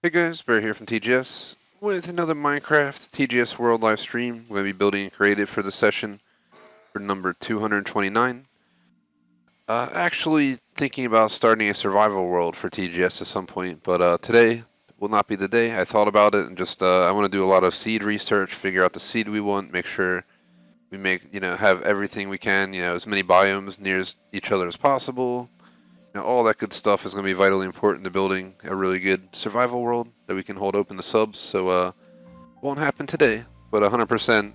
Hey guys, Bear here from TGS with another Minecraft TGS World live stream. We're going to be building a creative for this session for number 229. Actually thinking about starting a survival world for TGS at some point, but today will not be the day. I thought about it and just I want to do a lot of seed research, figure out the seed we want, make sure we have everything we can, as many biomes near each other as possible. All that good stuff is going to be vitally important to building a really good survival world that we can hold open to subs. So, won't happen today, but 100%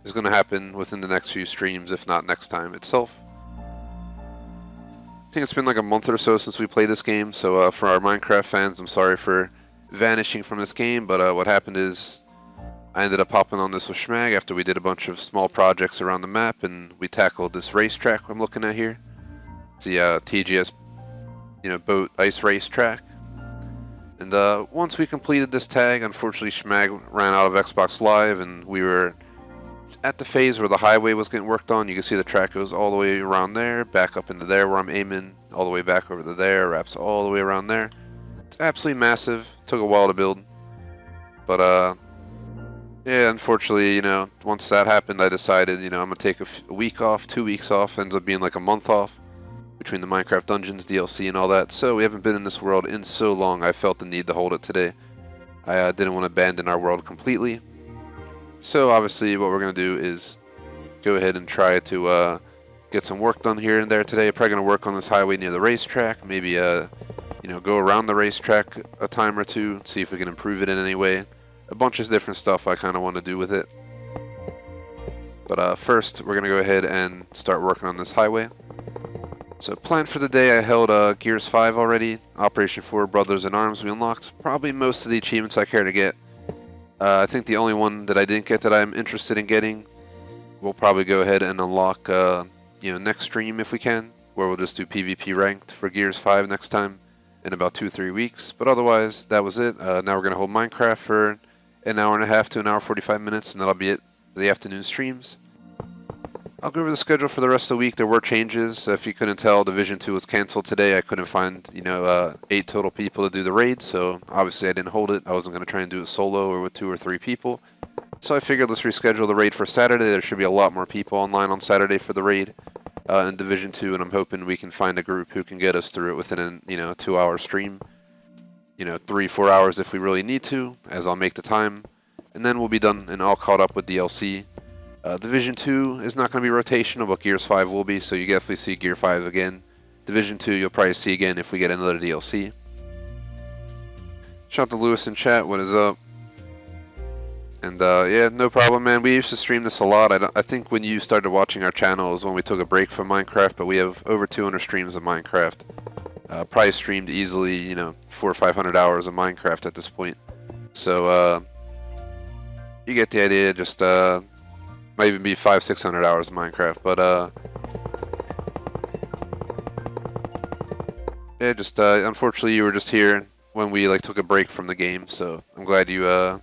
is going to happen within the next few streams, if not next time itself. I think it's been like a month or so since we played this game, so for our Minecraft fans, I'm sorry for vanishing from this game, but what happened is I ended up hopping on this with Schmag after we did a bunch of small projects around the map, and we tackled this racetrack I'm looking at here. It's the TGS boat ice race track. And once we completed this tag, unfortunately Schmag ran out of Xbox Live and we were at the phase where the highway was getting worked on. You can see the track goes all the way around there, back up into there where I'm aiming, all the way back over to there, wraps all the way around there. It's absolutely massive. Took a while to build. But yeah, unfortunately, once that happened, I decided, I'm going to take a week off, 2 weeks off, ends up being like a month off between the Minecraft Dungeons DLC and all that. So we haven't been in this world in so long, I felt the need to hold it today. I didn't want to abandon our world completely. So obviously what we're going to do is go ahead and try to get some work done here and there today. Probably going to work on this highway near the racetrack. Maybe, go around the racetrack a time or two, see if we can improve it in any way. A bunch of different stuff I kind of want to do with it. But first, we're going to go ahead and start working on this highway. So plan for the day, I held Gears 5 already, Operation 4 Brothers in Arms we unlocked. Probably most of the achievements I care to get. I think the only one that I didn't get that I'm interested in getting, we'll probably go ahead and unlock next stream if we can, where we'll just do PvP ranked for Gears 5 next time in about 2-3 weeks. But otherwise, that was it. Now we're going to hold Minecraft for an hour and a half to an hour 45 minutes, and that'll be it for the afternoon streams. I'll go over the schedule for the rest of the week. There were changes. If you couldn't tell, Division 2 was canceled today. I couldn't find, 8 total people to do the raid, so obviously I didn't hold it. I wasn't going to try and do it solo or with 2 or 3 people. So I figured let's reschedule the raid for Saturday. There should be a lot more people online on Saturday for the raid in Division 2, and I'm hoping we can find a group who can get us through it within a 2-hour stream. 3-4 hours if we really need to, as I'll make the time. And then we'll be done and all caught up with DLC. Division 2 is not going to be rotational, but Gears 5 will be, so you definitely see Gear 5 again. Division 2 you'll probably see again if we get another DLC. Shout out to Lewis in chat, what is up? And yeah, no problem, man. We used to stream this a lot. I think when you started watching our channel is when we took a break from Minecraft, but we have over 200 streams of Minecraft. Probably streamed easily, 400 or 500 hours of Minecraft at this point. So, you get the idea, just, might even be 500-600 hours of Minecraft, but yeah, just unfortunately you were just here when we took a break from the game, so I'm glad you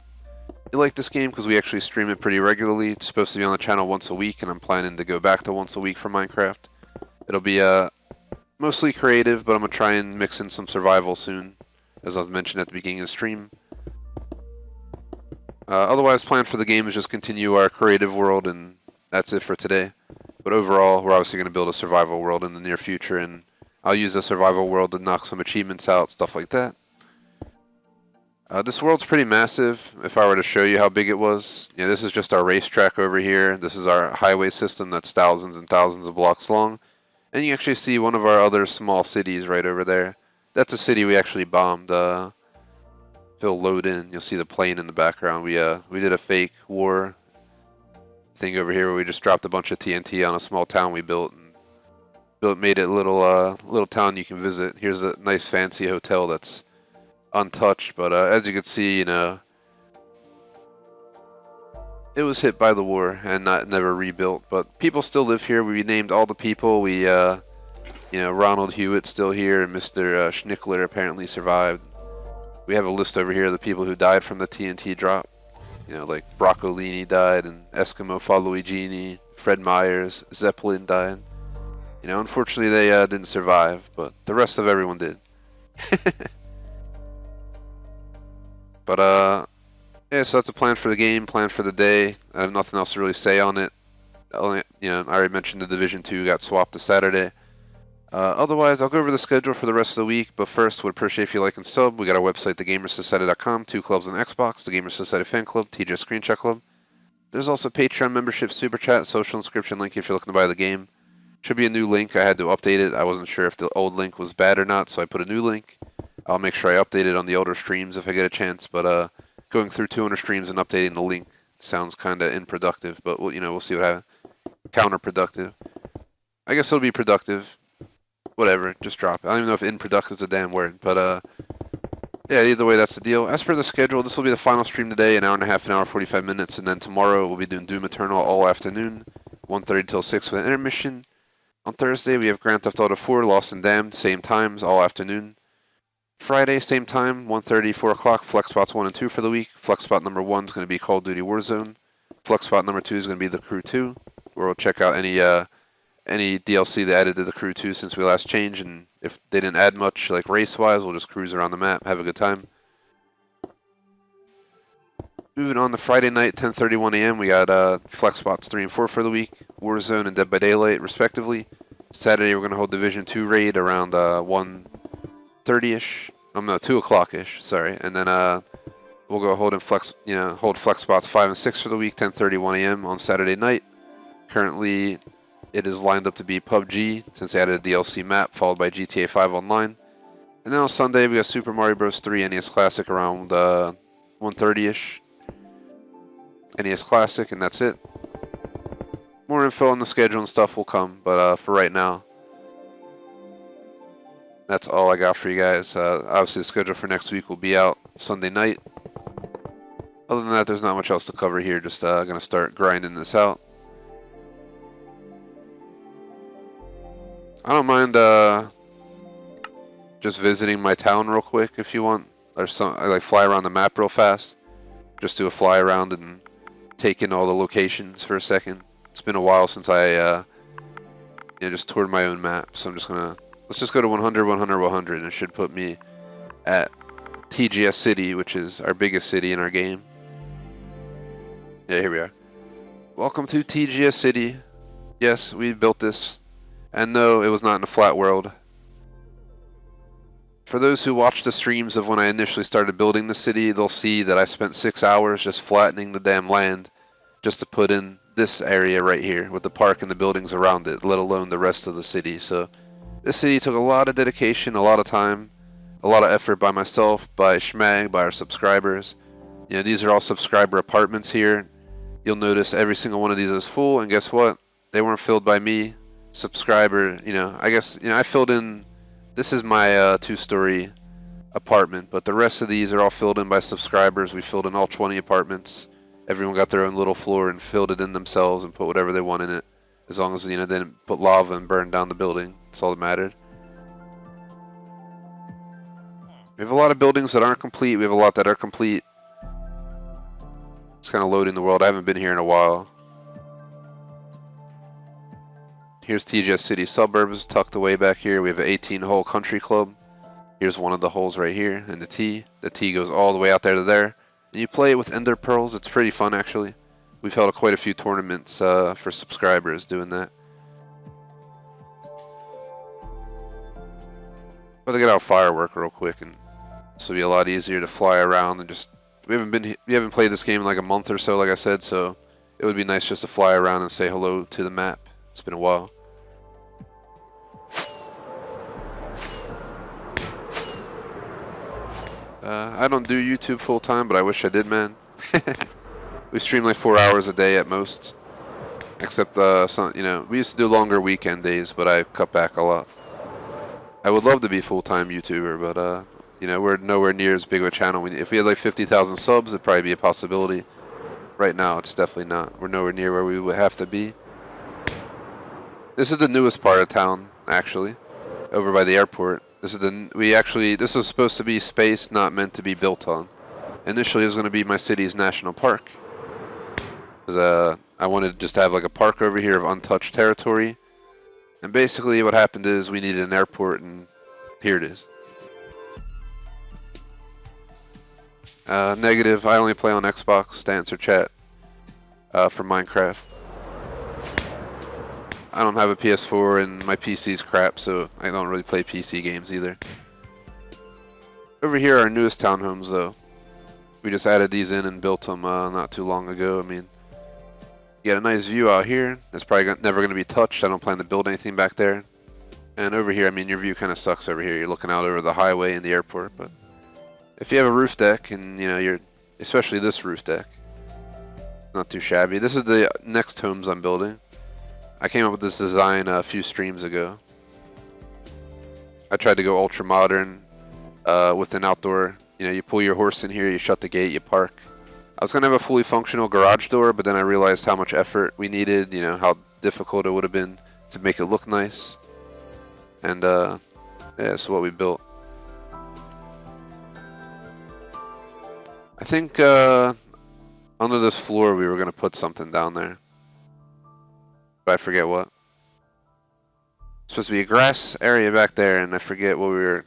like this game because we actually stream it pretty regularly. It's supposed to be on the channel once a week, and I'm planning to go back to once a week for Minecraft. It'll be mostly creative, but I'm gonna try and mix in some survival soon, as I was mentioned at the beginning of the stream. Otherwise, plan for the game is just continue our creative world, and that's it for today. But overall, we're obviously going to build a survival world in the near future, and I'll use the survival world to knock some achievements out, stuff like that. This world's pretty massive. If I were to show you how big it was, this is just our racetrack over here. This is our highway system that's thousands and thousands of blocks long. And you actually see one of our other small cities right over there. That's a city we actually bombed. It'll load in. You'll see the plane in the background. We did a fake war thing over here where we just dropped a bunch of TNT on a small town we built and made it a little town you can visit. Here's a nice fancy hotel that's untouched, but as you can see, it was hit by the war and never rebuilt. But people still live here. We named all the people. We Ronald Hewitt's still here, and Mr. Schnickler apparently survived. We have a list over here of the people who died from the TNT drop. Like Broccolini died, and Eskimo Faluigini, Fred Myers, Zeppelin died. Unfortunately they didn't survive, but the rest of everyone did. But yeah, so that's a plan for the game, plan for the day. I have nothing else to really say on it. Only, I already mentioned the Division 2 got swapped to Saturday. Otherwise, I'll go over the schedule for the rest of the week, but first, would appreciate if you like and sub. We got our website, thegamersociety.com, 2 clubs on Xbox, the Gamers Society Fan Club, TJ Screenshot Club. There's also Patreon membership, Superchat, social inscription link if you're looking to buy the game. Should be a new link. I had to update it. I wasn't sure if the old link was bad or not, so I put a new link. I'll make sure I update it on the older streams if I get a chance, but going through 200 streams and updating the link sounds kind of unproductive, but we'll see what happens. Counterproductive. I guess it'll be productive. Whatever, just drop it. I don't even know if unproductive is a damn word, but yeah, either way, that's the deal. As per the schedule, this will be the final stream today, an hour and a half, an hour, 45 minutes, and then tomorrow we'll be doing Doom Eternal all afternoon, 1:30 till 6 with an intermission. On Thursday, we have Grand Theft Auto 4, Lost and Damned, same times, all afternoon. Friday, same time, 1:30, 4 o'clock, Flex Spots 1 and 2 for the week. Flex Spot number 1 is going to be Call of Duty Warzone. Flex Spot number 2 is going to be The Crew 2, where we'll check out any DLC they added to The Crew 2 since we last changed, and if they didn't add much, like race-wise, we'll just cruise around the map, have a good time. Moving on to Friday night, 10:31 a.m., we got Flex Spots 3 and 4 for the week, Warzone and Dead by Daylight, respectively. Saturday, we're going to hold Division 2 raid around 1:30-ish. No, 2 o'clock-ish, sorry. And then we'll go hold Flex Spots 5 and 6 for the week, 10:31 a.m. on Saturday night. Currently, it is lined up to be PUBG, since they added a DLC map, followed by GTA 5 Online. And then on Sunday, we got Super Mario Bros. 3 NES Classic around 1:30-ish. NES Classic, and that's it. More info on the schedule and stuff will come, but for right now, that's all I got for you guys. Obviously, the schedule for next week will be out Sunday night. Other than that, there's not much else to cover here. Just going to start grinding this out. I don't mind just visiting my town real quick if you want. I like fly around the map real fast. Just do a fly around and take in all the locations for a second. It's been a while since I just toured my own map, so I'm just gonna let's just go to 100, 100, 100, and it should put me at TGS City, which is our biggest city in our game. Yeah, here we are. Welcome to TGS City. Yes, we built this. And no, it was not in a flat world. For those who watched the streams of when I initially started building the city, they'll see that I spent 6 hours just flattening the damn land just to put in this area right here with the park and the buildings around it, let alone the rest of the city. So this city took a lot of dedication, a lot of time, a lot of effort by myself, by Schmag, by our subscribers. These are all subscriber apartments here. You'll notice every single one of these is full, and guess what? They weren't filled by me. Subscriber, I guess, I filled in. This is my 2-story apartment, but the rest of these are all filled in by subscribers. We filled in all 20 apartments. Everyone got their own little floor and filled it in themselves and put whatever they want in it, as long as they didn't put lava and burn down the building. That's all that mattered. We have a lot of buildings that aren't complete. We have a lot that are complete. It's kind of loading the world. I haven't been here in a while. Here's TGS City suburbs tucked away back here. We have an 18-hole country club. Here's one of the holes right here in the tee. The tee goes all the way out there to there. And you play it with ender pearls. It's pretty fun, actually. We've held quite a few tournaments for subscribers doing that. But to get out firework real quick, and this will be a lot easier to fly around and just. We haven't played this game in like a month or so, like I said. So it would be nice just to fly around and say hello to the map. It's been a while. I don't do YouTube full time, but I wish I did, man. We stream like 4 hours a day at most. Except, we used to do longer weekend days, but I cut back a lot. I would love to be full-time YouTuber, but, we're nowhere near as big of a channel. If we had like 50,000 subs, it'd probably be a possibility. Right now, it's definitely not. We're nowhere near where we would have to be. This is the newest part of town, actually, over by the airport. This was supposed to be space not meant to be built on. Initially, it was going to be my city's national park. I wanted to just have like a park over here of untouched territory. And basically what happened is we needed an airport, and here it is. Negative. I only play on Xbox to answer chat for Minecraft. I don't have a PS4 and my PC's crap, so I don't really play PC games either. Over here are our newest townhomes, though. We just added these in and built them not too long ago. I mean, you got a nice view out here. It's probably never going to be touched. I don't plan to build anything back there. And over here, I mean, your view kind of sucks over here. You're looking out over the highway and the airport, but if you have a roof deck and, you know, especially this roof deck, not too shabby. This is the next homes I'm building. I came up with this design a few streams ago. I tried to go ultra modern with an outdoor. You know, you pull your horse in here, you shut the gate, you park. I was going to have a fully functional garage door, but then I realized how much effort we needed, you know, how difficult it would have been to make it look nice. And, yeah, that's what we built. I think under this floor we were going to put something down there. But I forget what. It's supposed to be a grass area back there, and I forget what we were...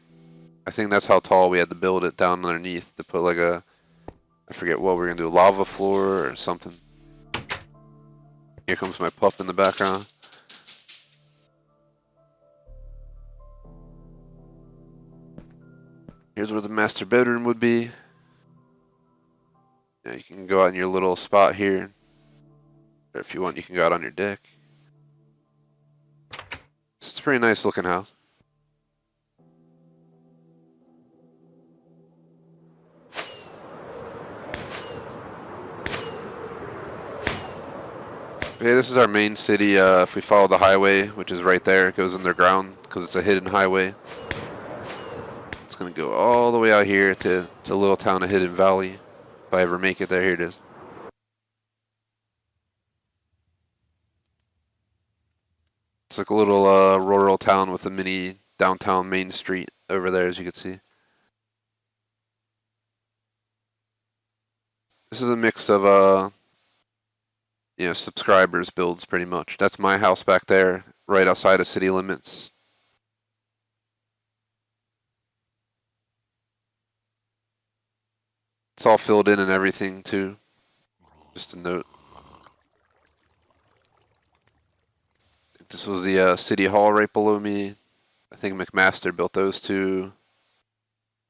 I think that's how tall we had to build it down underneath to put like a... I forget what we're going to do, lava floor or something. Here comes my pup in the background. Here's where the master bedroom would be. Yeah, you can go out in your little spot here. Or if you want, you can go out on your deck. It's a pretty nice looking house. Yeah, this is our main city. If we follow the highway, which is right there, it goes underground because it's a hidden highway. It's going to go all the way out here to the little town of Hidden Valley. If I ever make it there, here it is. It's like a little rural town with a mini downtown main street over there, as you can see. This is a mix of you know, subscribers builds pretty much. That's my house back there, right outside of city limits. It's all filled in and everything too. Just a note. This was the city hall right below me. I think McMaster built those two.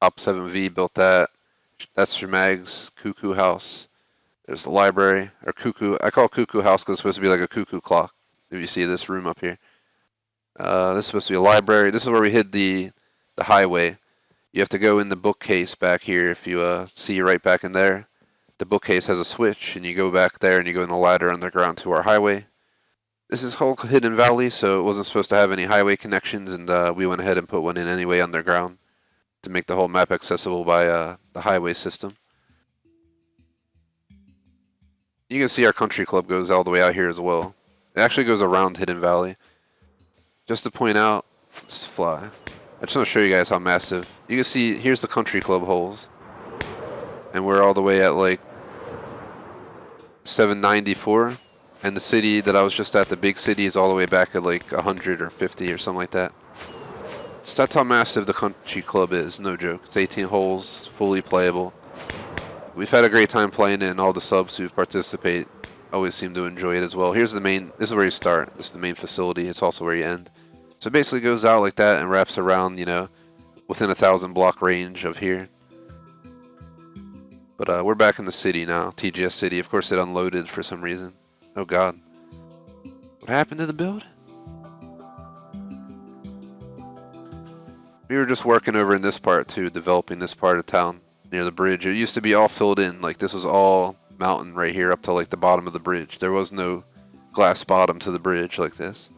Op7V built that. That's Shemag's Cuckoo House. There's the library, or Cuckoo. I call it Cuckoo House because it's supposed to be like a cuckoo clock. If you see this room up here. This is supposed to be a library. This is where we hid the highway. You have to go in the bookcase back here. If you see right back in there, the bookcase has a switch, and you go back there and you go in the ladder underground to our highway. This is whole Hidden Valley, so it wasn't supposed to have any highway connections, and we went ahead and put one in anyway underground to make the whole map accessible by the highway system. You can see our country club goes all the way out here as well. It actually goes around Hidden Valley. Just to point out, let's fly. I just want to show you guys how massive. You can see, here's the country club holes. And we're all the way at like 794. And the city that I was just at, the big city, is all the way back at like 100 or 50 or something like that. So that's how massive the country club is, no joke. It's 18 holes, fully playable. We've had a great time playing it, and all the subs who participate always seem to enjoy it as well. Here's the main, this is where you start. This is the main facility. It's also where you end. So it basically goes out like that and wraps around, you know, within 1,000 block range of here. But we're back in the city now, TGS City. Of course it unloaded for some reason. Oh god. What happened to the building? We were just working over in this part too, developing this part of town near the bridge. It used to be all filled in, like this was all mountain right here up to like the bottom of the bridge. There was no glass bottom to the bridge like this.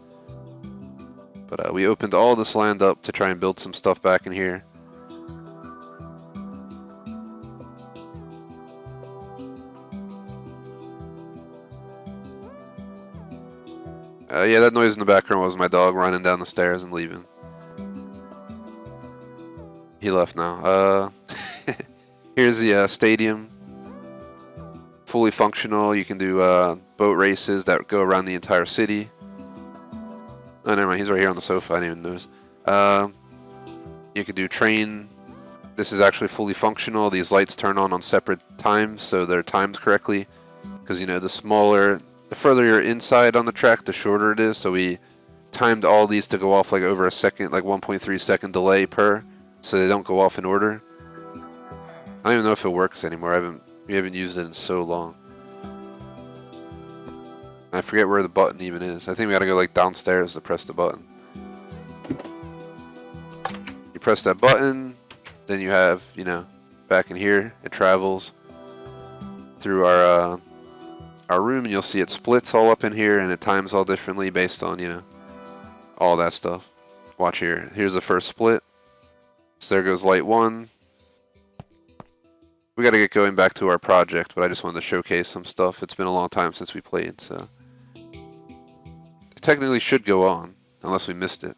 But we opened all this land up to try and build some stuff back in here. Yeah, that noise in the background was my dog running down the stairs and leaving. He left now. Here's the stadium. Fully functional. You can do boat races that go around the entire city. Oh, never mind. He's right here on the sofa. I didn't even notice. You can do train This is actually fully functional. These lights turn on separate times, so they're timed correctly. Because, you know, the further you're inside on the track, the shorter it is. So we timed all these to go off like over a second, like 1.3 second delay per, so they don't go off in order. I don't even know if it works anymore. We haven't used it in so long. I forget where the button even is. I think we gotta go like downstairs to press the button. You press that button, then you have, you know, back in here, it travels through our room, and you'll see it splits all up in here, and it times all differently based on, you know, all that stuff. Watch here. Here's the first split. So there goes light 1. We gotta get going back to our project, but I just wanted to showcase some stuff. It's been a long time since we played, so it technically should go on, unless we missed it.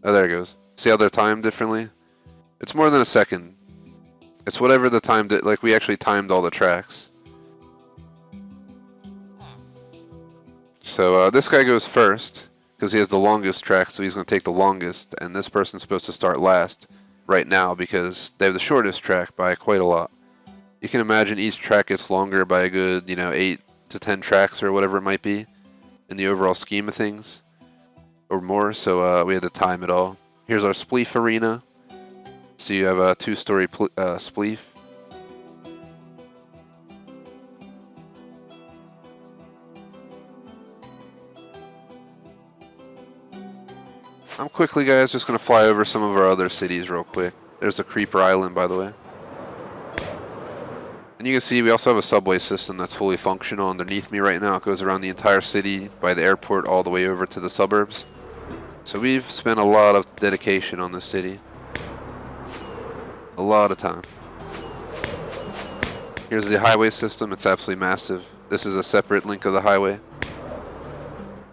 Oh, there it goes. See how they're timed differently? It's more than a second. It's whatever the time did. Like, we actually timed all the tracks. So this guy goes first because he has the longest track, so he's going to take the longest, and this person's supposed to start last right now because they have the shortest track by quite a lot. You can imagine each track gets longer by a good, you know, 8 to 10 tracks or whatever it might be in the overall scheme of things, or more, so we had to time it all. Here's our Spleef Arena. So you have a 2-story Spleef. I'm quickly, guys, just going to fly over some of our other cities real quick. There's a Creeper Island, by the way. And you can see we also have a subway system that's fully functional underneath me right now. It goes around the entire city by the airport all the way over to the suburbs. So we've spent a lot of dedication on this city. A lot of time. Here's the highway system. It's absolutely massive. This is a separate link of the highway.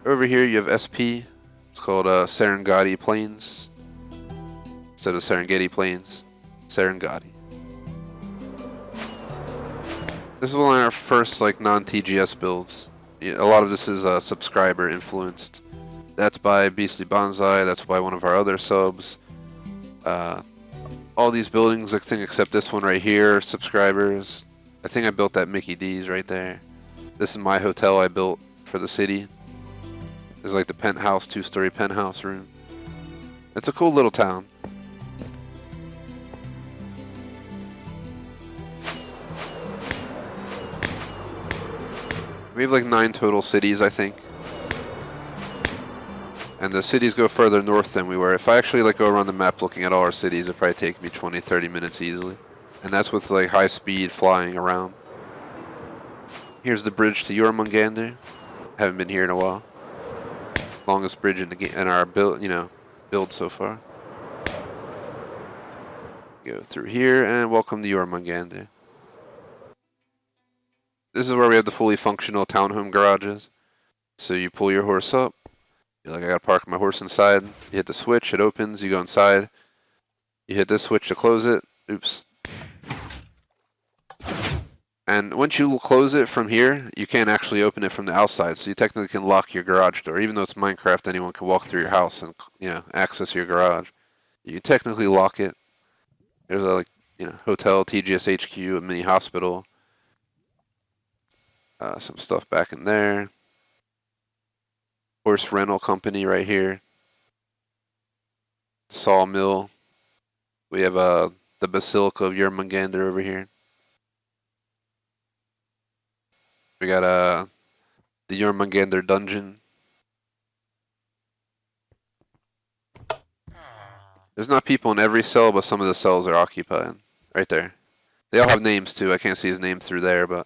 Over here you have SP. It's called Serengeti Plains. Instead of Serengeti Plains, Serengeti. This is one of our first like non-TGS builds. A lot of this is subscriber influenced. That's by Beastly Bonsai. That's by one of our other subs. All these buildings, I think, except this one right here, subscribers. I think I built that Mickey D's right there. This is my hotel I built for the city. This is like the penthouse, 2-story penthouse room. It's a cool little town. We have like 9 total cities, I think. And the cities go further north than we were. If I actually like go around the map looking at all our cities, it'd probably take me 20-30 minutes easily. And that's with like high speed flying around. Here's the bridge to Jormungandr. Haven't been here in a while. Longest bridge in our build, build so far. Go through here and welcome to Jormungandr. This is where we have the fully functional townhome garages. So you pull your horse up. You're like, I gotta park my horse inside. You hit the switch, it opens, you go inside. You hit this switch to close it. Oops. And once you close it from here, you can't actually open it from the outside. So you technically can lock your garage door. Even though it's Minecraft, anyone can walk through your house and, access your garage. You can technically lock it. There's a, hotel, TGS HQ, a mini hospital. Some stuff back in there. Horse rental company right here. Sawmill. We have the Basilica of Jormungandr over here. We got the Jormungandr dungeon. There's not people in every cell, but some of the cells are occupied. Right there. They all have names too. I can't see his name through there, but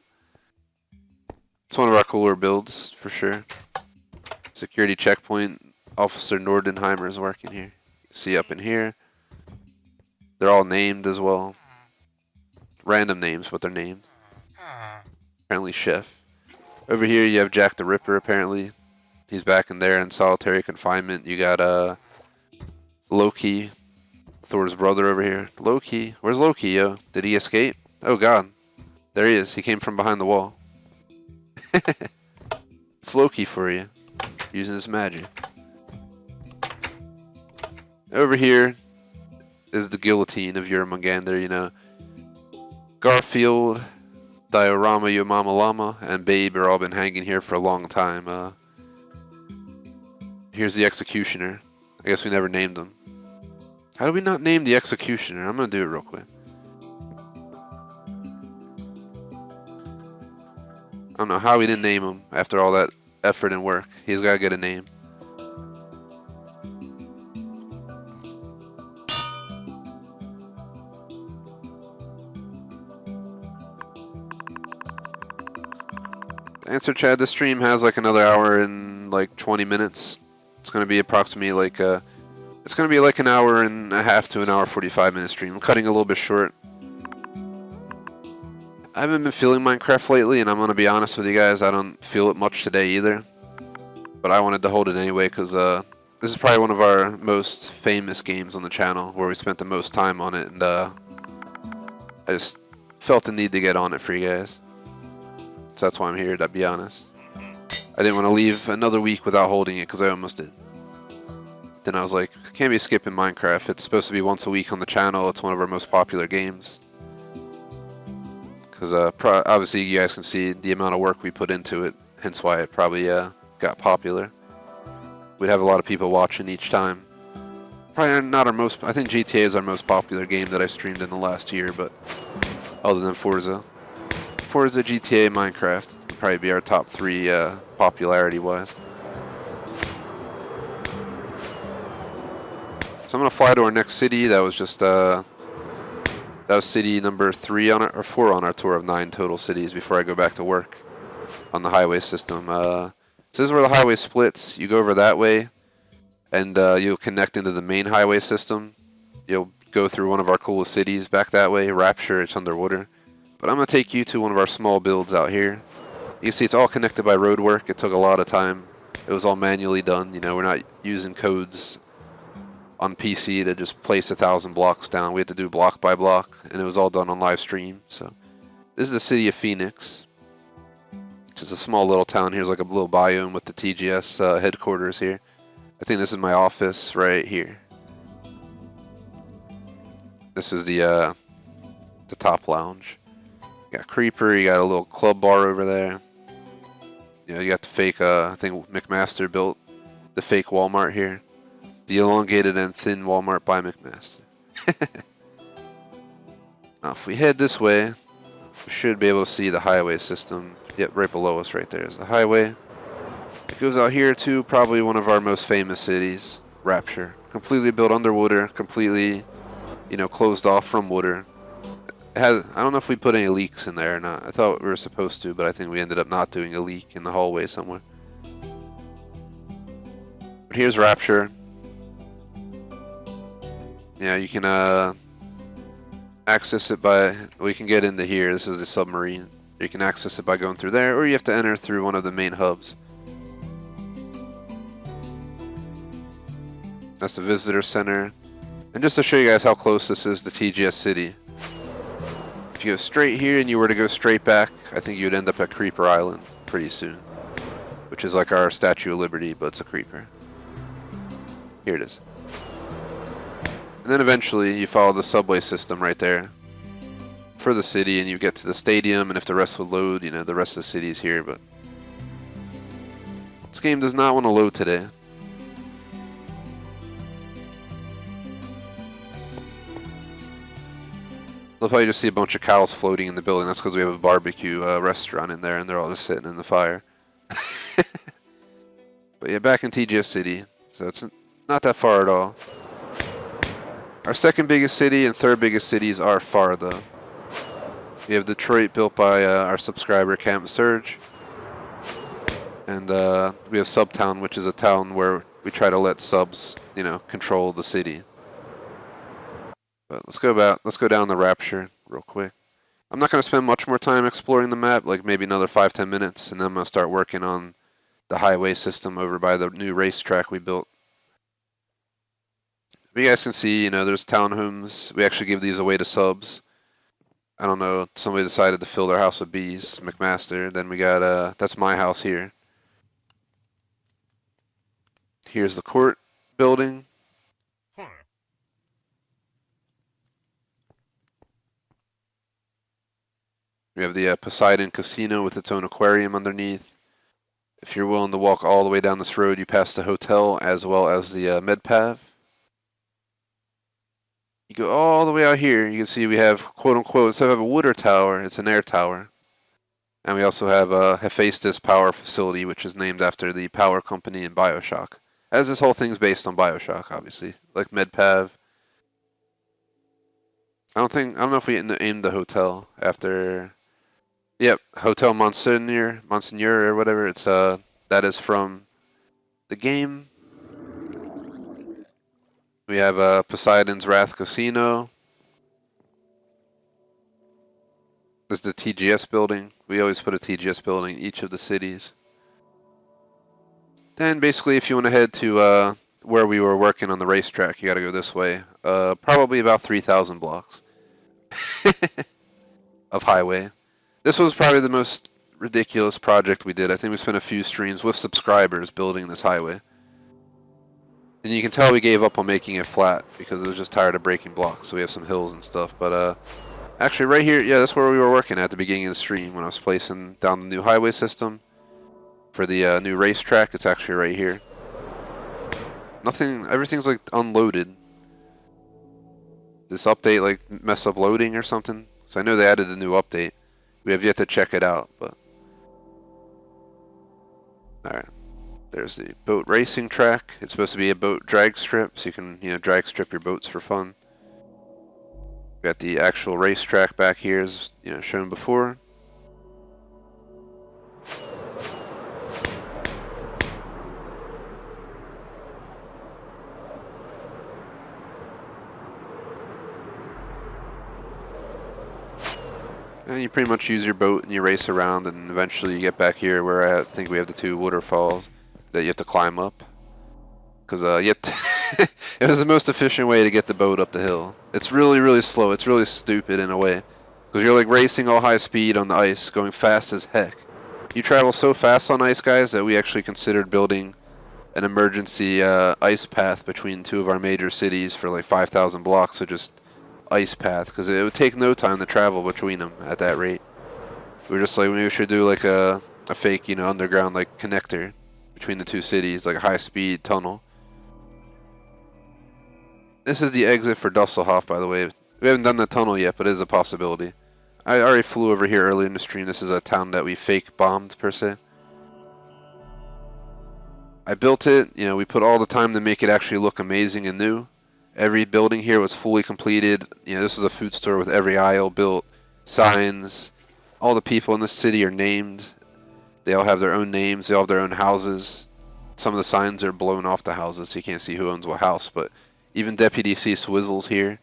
it's one of our cooler builds for sure. Security checkpoint. Officer Nordenheimer is working here. You see up in here. They're all named as well. Random names, but they're named. Apparently chef. Over here you have Jack the Ripper apparently. He's back in there in solitary confinement. You got Loki, Thor's brother over here. Loki. Where's Loki, yo? Did he escape? Oh god. There he is. He came from behind the wall. It's Loki for you. Using his magic. Over here, is the guillotine of Yermangander, you know. Garfield, Diorama, Yo Mama Llama, and Babe are all been hanging here for a long time. Here's the Executioner. I guess we never named him. How do we not name the Executioner? I'm gonna do it real quick. I don't know how we didn't name him after all that effort and work. He's gotta get a name. Answer Chad, this stream has like another hour and like 20 minutes. It's gonna be approximately like it's gonna be like an hour and a half to an hour 45-minute stream. I'm cutting a little bit short. I haven't been feeling Minecraft lately, and I'm gonna be honest with you guys, I don't feel it much today either. But I wanted to hold it anyway because this is probably one of our most famous games on the channel, where we spent the most time on it, and I just felt the need to get on it for you guys. So that's why I'm here, to be honest. I didn't want to leave another week without holding it, because I almost did. Then I was like, can't be skipping Minecraft. It's supposed to be once a week on the channel. It's one of our most popular games. Because obviously you guys can see the amount of work we put into it, hence why it probably got popular. We'd have a lot of people watching each time. Probably not our most, I think GTA is our most popular game that I streamed in the last year, but other than Forza. Forza, GTA, Minecraft would probably be our top three popularity-wise. So I'm gonna fly to our next city. That was just that was city number 3 on our, or 4 on our tour of 9 total cities before I go back to work on the highway system. So this is where the highway splits. You go over that way, and you'll connect into the main highway system. You'll go through one of our coolest cities back that way. Rapture, it's underwater. But I'm going to take you to one of our small builds out here. You can see it's all connected by road work. It took a lot of time. It was all manually done. You know, we're not using codes on PC to just place 1,000 blocks down. We had to do block by block, and it was all done on live stream. So this is the city of Phoenix. Just a small little town. Here's like a little biome with the TGS headquarters here. I think this is my office right here. This is the top lounge. You got Creeper, you got a little club bar over there. You know, you got the fake, I think McMaster built the fake Walmart here. The elongated and thin Walmart by McMaster. Now, if we head this way, we should be able to see the highway system. Yep, right below us right there is the highway. It goes out here to probably one of our most famous cities, Rapture. Completely built underwater, completely, you know, closed off from water. It has, I don't know if we put any leaks in there or not. I thought we were supposed to, but I think we ended up not doing a leak in the hallway somewhere. But here's Rapture. Yeah, you can access it by, we can get into here. This is the submarine. You can access it by going through there, or you have to enter through one of the main hubs. That's the visitor center. And just to show you guys how close this is to TGS City. If you go straight here and you were to go straight back, I think you'd end up at Creeper Island pretty soon. Which is like our Statue of Liberty, but it's a creeper. Here it is. And then eventually you follow the subway system right there for the city, and you get to the stadium, and if the rest would load, you know, the rest of the city is here, but this game does not want to load today. They'll probably just see a bunch of cows floating in the building. That's because we have a barbecue restaurant in there, and they're all just sitting in the fire. But yeah, back in TGS City, so it's not that far at all. Our second biggest city and third biggest cities are far, though. We have Detroit, built by our subscriber Camp Surge. And we have Subtown, which is a town where we try to let subs, you know, control the city. But let's go down the Rapture real quick. I'm not going to spend much more time exploring the map, like maybe another 5-10 minutes, and then I'm going to start working on the highway system over by the new racetrack we built. But you guys can see, you know, there's townhomes. We actually give these away to subs. I don't know, somebody decided to fill their house with bees, McMaster. Then we got, that's my house here. Here's the court building. We have the Poseidon Casino with its own aquarium underneath. If you're willing to walk all the way down this road, you pass the hotel as well as the MedPav. You go all the way out here, you can see we have, quote unquote, instead of a water tower, it's an air tower. And we also have a Hephaestus power facility, which is named after the power company in Bioshock. As this whole thing's based on Bioshock, obviously. Like MedPav. I don't know if we named the hotel after... Yep, Hotel Monseigneur or whatever. It's that is from the game. We have Poseidon's Wrath Casino. This is the TGS building. We always put a TGS building in each of the cities. Then basically, if you want to head to where we were working on the racetrack, you got to go this way. Probably about 3,000 blocks of highway. This was probably the most ridiculous project we did. I think we spent a few streams with subscribers building this highway. And you can tell we gave up on making it flat because it was just tired of breaking blocks. So we have some hills and stuff. But actually right here, yeah, that's where we were working at the beginning of the stream when I was placing down the new highway system for the new racetrack. It's actually right here. Everything's like unloaded. This update like messed up loading or something. So I know they added a new update. We have yet to check it out, but... Alright. There's the boat racing track. It's supposed to be a boat drag strip, so you can, drag strip your boats for fun. We got the actual racetrack back here, as shown before. And you pretty much use your boat and you race around, and eventually you get back here where I think we have the two waterfalls that you have to climb up. Because it was the most efficient way to get the boat up the hill. It's really, really slow. It's really stupid in a way. Because you're like racing all high speed on the ice, going fast as heck. You travel so fast on ice, guys, that we actually considered building an emergency ice path between two of our major cities for like 5,000 blocks. So just ice path, because it would take no time to travel between them at that rate. We were just like, maybe we should do like a fake, underground like connector between the two cities, like a high-speed tunnel. This is the exit for Dusselhoff, by the way. We haven't done the tunnel yet, but it is a possibility. I already flew over here earlier in the stream. This is a town that we fake bombed, per se. I built it, we put all the time to make it actually look amazing and new. Every building here was fully completed. This is a food store with every aisle built, signs. All the people in the city are named. They all have their own names. They all have their own houses. Some of the signs are blown off the houses, so you can't see who owns what house. But even Deputy C. Swizzle's here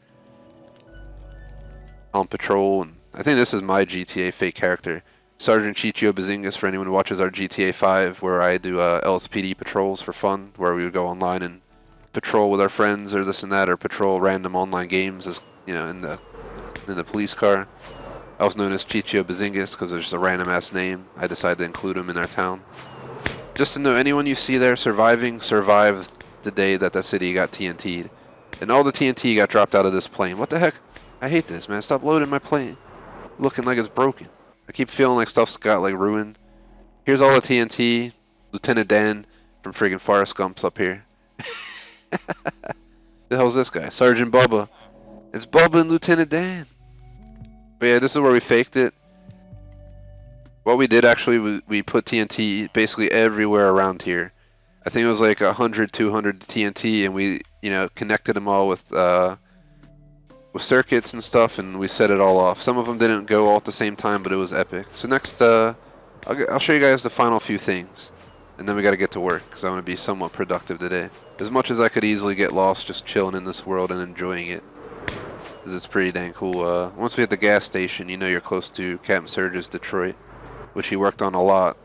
on patrol. And I think this is my GTA fake character, Sergeant Ccxxix Bazingas, for anyone who watches our GTA 5, where I do LSPD patrols for fun, where we would go online and patrol with our friends or this and that, or patrol random online games as in the police car. I was known as Ccxxix Bazingas because it's just a random ass name. I decided to include him in our town. Just to know, anyone you see there survived the day that the city got TNT'd. And all the TNT got dropped out of this plane. What the heck? I hate this, man. Stop loading my plane. Looking like it's broken. I keep feeling like stuff's got like ruined. Here's all the TNT. Lieutenant Dan from friggin' Forrest Gump's up here. The hell's this guy? Sergeant Bubba. It's Bubba and Lieutenant Dan. But yeah, this is where we faked it. What we did actually, we put TNT basically everywhere around here. I think it was like 100, 200 TNT, and we, connected them all with circuits and stuff, and we set it all off. Some of them didn't go all at the same time, but it was epic. So next, I'll show you guys the final few things, and then we got to get to work because I want to be somewhat productive today. As much as I could easily get lost just chilling in this world and enjoying it, because it's pretty dang cool. Once we hit the gas station, you're close to Captain Surge's Detroit, which he worked on a lot.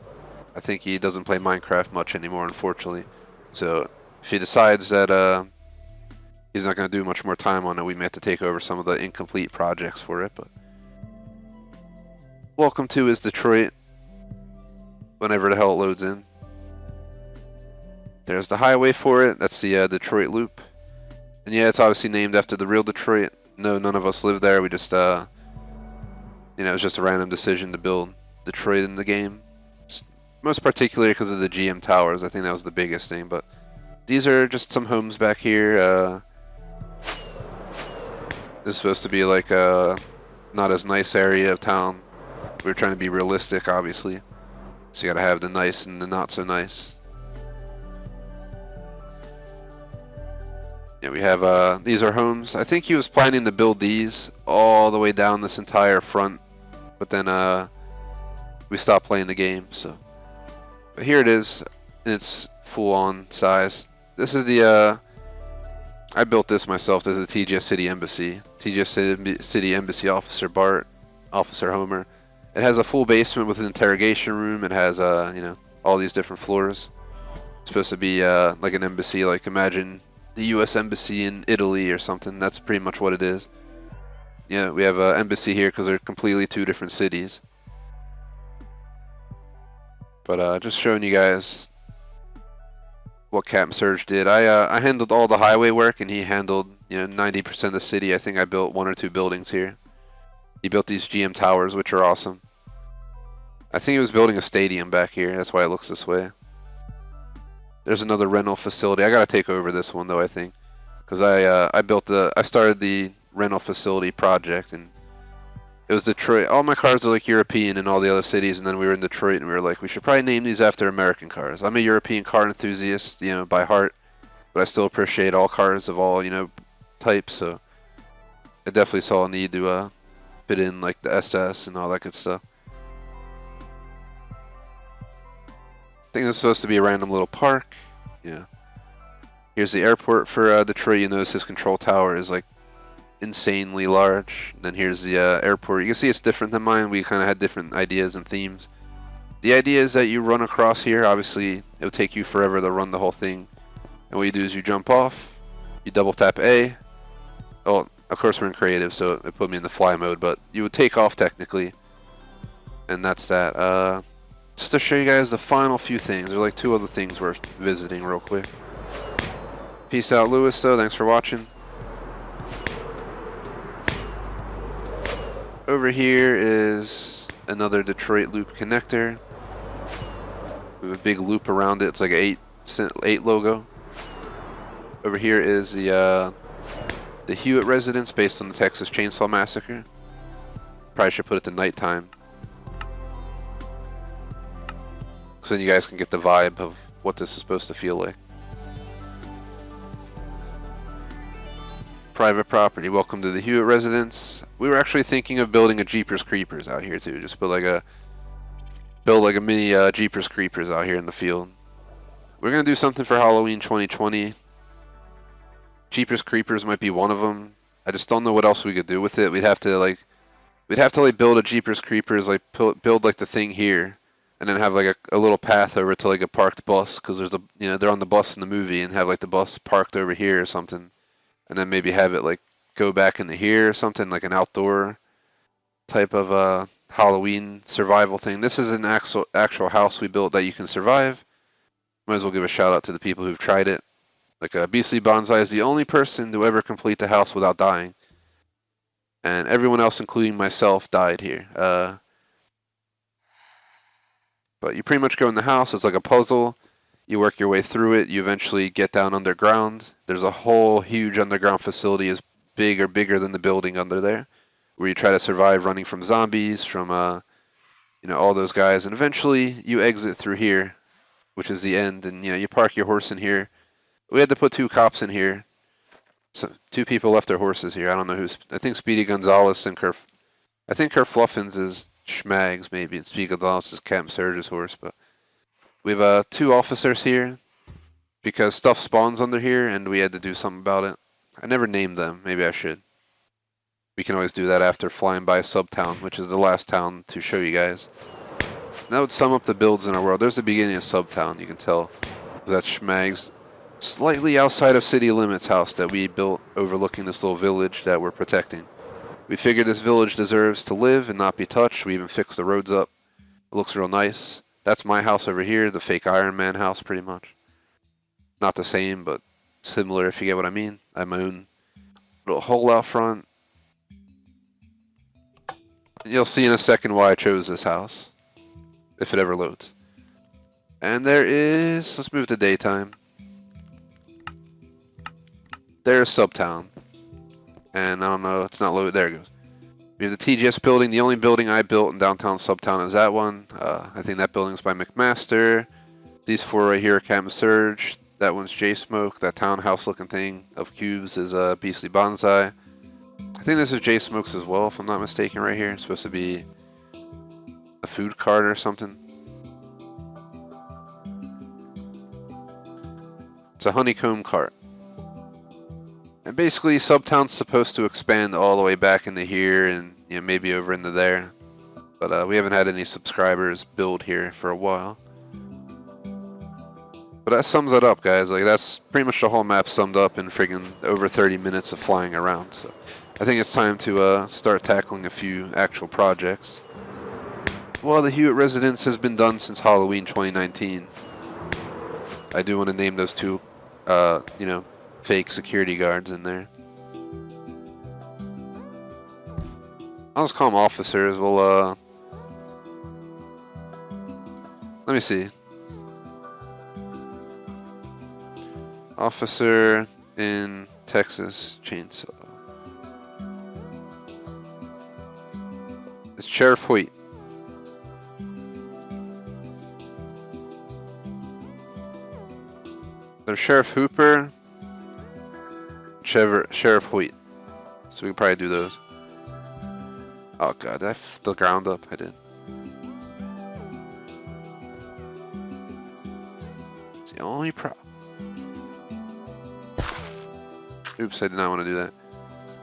I think he doesn't play Minecraft much anymore, unfortunately. So if he decides that he's not going to do much more time on it, we may have to take over some of the incomplete projects for it. But welcome to his Detroit, whenever the hell it loads in. There's the highway for it. That's the Detroit Loop. And yeah, it's obviously named after the real Detroit. No, none of us live there. We just You know, it was just a random decision to build Detroit in the game. Most particularly because of the GM towers. I think that was the biggest thing. But these are just some homes back here. This is supposed to be like a not as nice area of town. We're trying to be realistic, obviously. So you gotta have the nice and the not so nice. Yeah, we have, these are homes. I think he was planning to build these all the way down this entire front. But then, we stopped playing the game, so. But here it is, in its full-on size. This is the, I built this myself. This is the TGS City Embassy. TGS City Embassy Officer Bart, Officer Homer. It has a full basement with an interrogation room. It has, you know, all these different floors. It's supposed to be, like an embassy, like imagine the U.S. Embassy in Italy or something. That's pretty much what it is. Yeah, we have an embassy here because they're completely two different cities. But just showing you guys what Captain Surge did. I handled all the highway work, and he handled 90% of the city. I think I built 1 or 2 buildings here. He built these GM towers, which are awesome. I think he was building a stadium back here. That's why it looks this way. There's another rental facility. I gotta take over this one though, I think, because I started the rental facility project, and it was Detroit. All my cars are like European in all the other cities, and then we were in Detroit, and we were like, we should probably name these after American cars. I'm a European car enthusiast, by heart, but I still appreciate all cars of all types. So I definitely saw a need to fit in like the SS and all that good stuff. I think this is supposed to be a random little park. Yeah. Here's the airport for Detroit. You notice his control tower is like insanely large. And then here's the airport. You can see it's different than mine. We kind of had different ideas and themes. The idea is that you run across here. Obviously, it would take you forever to run the whole thing. And what you do is you jump off. You double tap A. Oh, of course we're in creative, so it put me in the fly mode. But you would take off technically. And that's that. Just to show you guys the final few things. There are like 2 other things worth visiting real quick. Peace out, Lewis, though. Thanks for watching. Over here is another Detroit loop connector. We have a big loop around it. It's like a 8 logo. Over here is the Hewitt Residence based on the Texas Chainsaw Massacre. Probably should put it to nighttime, so then you guys can get the vibe of what this is supposed to feel like. Private property. Welcome to the Hewitt Residence. We were actually thinking of building a Jeepers Creepers out here too. Just build like a mini Jeepers Creepers out here in the field. We're gonna do something for Halloween 2020. Jeepers Creepers might be one of them. I just don't know what else we could do with it. We'd have to build a Jeepers Creepers, like build like the thing here. And then have like a little path over to like a parked bus, because there's they're on the bus in the movie, and have like the bus parked over here or something, and then maybe have it like go back into here or something, like an outdoor type of Halloween survival thing. This is an actual house we built that you can survive. Might as well give a shout out to the people who've tried it. Like Beastly Bonsai is the only person to ever complete the house without dying, and everyone else, including myself, died here. But you pretty much go in the house. It's like a puzzle. You work your way through it. You eventually get down underground. There's a whole huge underground facility as big or bigger than the building under there, where you try to survive running from zombies, from all those guys. And eventually you exit through here, which is the end. And you park your horse in here. We had to put 2 cops in here. So 2 people left their horses here. I don't know who's. I think Speedy Gonzalez and Kerr. I think Kerfluffins is Schmags, maybe, and Speedy Gonzalez is Captain Surge's horse. But we have 2 officers here because stuff spawns under here, and we had to do something about it. I never named them. Maybe I should. We can always do that after flying by Subtown, which is the last town to show you guys. And that would sum up the builds in our world. There's the beginning of Subtown. You can tell that's Schmag's slightly outside of city limits house that we built overlooking this little village that we're protecting. We figured this village deserves to live and not be touched. We even fixed the roads up. It looks real nice. That's my house over here, the fake Iron Man house, pretty much. Not the same, but similar, if you get what I mean. I have my own little hole out front. You'll see in a second why I chose this house, if it ever loads. And there is, let's move to daytime. There's Subtown. And I don't know, it's not loaded, there it goes. We have the TGS building. The only building I built in downtown Subtown is that one. I think that building's by McMaster. These four right here are Cam Surge. That one's J-Smoke. That townhouse looking thing of cubes is Beastly Bonsai. I think this is J-Smoke's as well, if I'm not mistaken, right here. It's supposed to be a food cart or something. It's a honeycomb cart. And basically, Subtown's supposed to expand all the way back into here and maybe over into there. But we haven't had any subscribers build here for a while. But that sums it up, guys. Like, that's pretty much the whole map summed up in friggin' over 30 minutes of flying around. So I think it's time to start tackling a few actual projects. Well, the Hewitt Residence has been done since Halloween 2019. I do want to name those two, fake security guards in there. I'll just call them officers. Well, let me see. Officer in Texas Chainsaw. It's Sheriff Hoyt. There's Sheriff Hooper, Sheriff Hoyt. So we can probably do those. Oh god, did I f the ground up? I did. It's the only problem. Oops, I did not want to do that.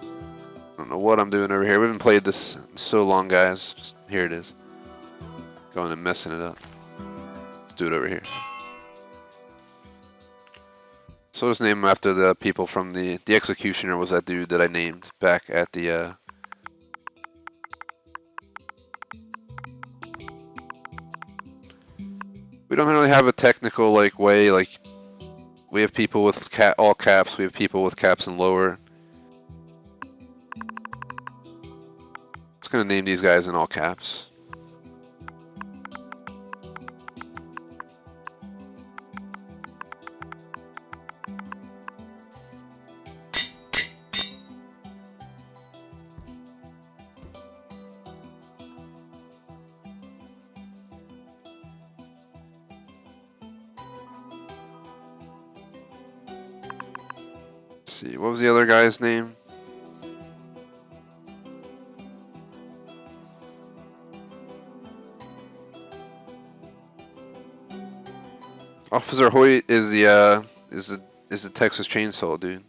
I don't know what I'm doing over here. We haven't played this in so long, guys. Just, here it is. Going and messing it up. Let's do it over here. So let's name them after the people from the executioner was that dude that I named back at the we don't really have a technical way, like we have people with all caps, we have people with caps and lower. Just gonna name these guys in all caps. See, what was the other guy's name? Officer Hoyt is the Texas Chainsaw dude.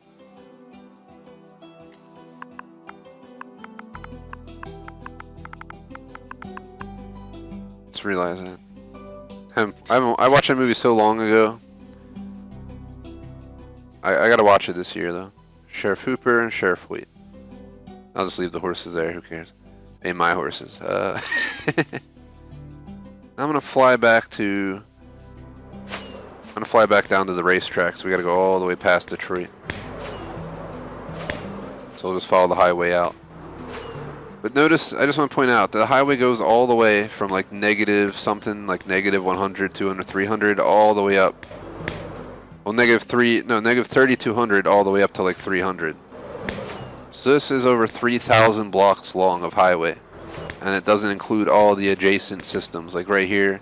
Just realized that. I watched that movie so long ago. I gotta watch it this year though. Sheriff Hooper and Sheriff Hoyt. I'll just leave the horses there. Who cares? Hey, my horses. I'm gonna fly back to. I'm gonna fly back down to the racetrack. So we gotta go all the way past Detroit. So we'll just follow the highway out. But notice, I just want to point out, the highway goes all the way from like negative something, like negative 100, 200, 300, all the way up. Well, negative 3,200 all the way up to like 300. So this is over 3,000 blocks long of highway. And it doesn't include all the adjacent systems. Like right here,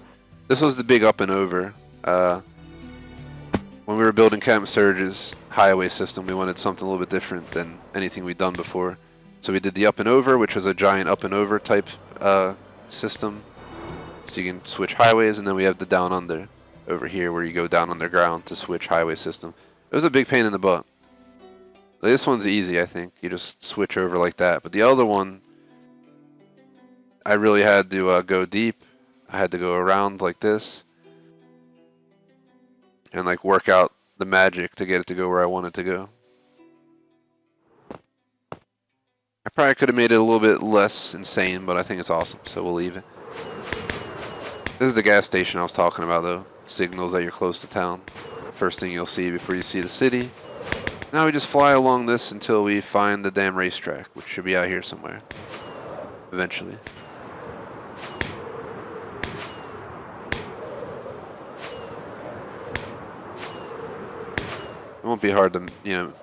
this was the big up and over. When we were building Camp Surge's highway system, we wanted something a little bit different than anything we'd done before. So we did the up and over, which was a giant up and over type system. So you can switch highways, and then we have the down under over here where you go down underground to switch highway system. It was a big pain in the butt. This one's easy, I think. You just switch over like that. But the other one, I really had to go deep. I had to go around like this. And like work out the magic to get it to go where I want it to go. I probably could have made it a little bit less insane, but I think it's awesome, so we'll leave it. This is the gas station I was talking about, though. Signals that you're close to town. First thing you'll see before you see the city. Now we just fly along this until we find the damn racetrack, which should be out here somewhere. Eventually. won't be hard to, you know.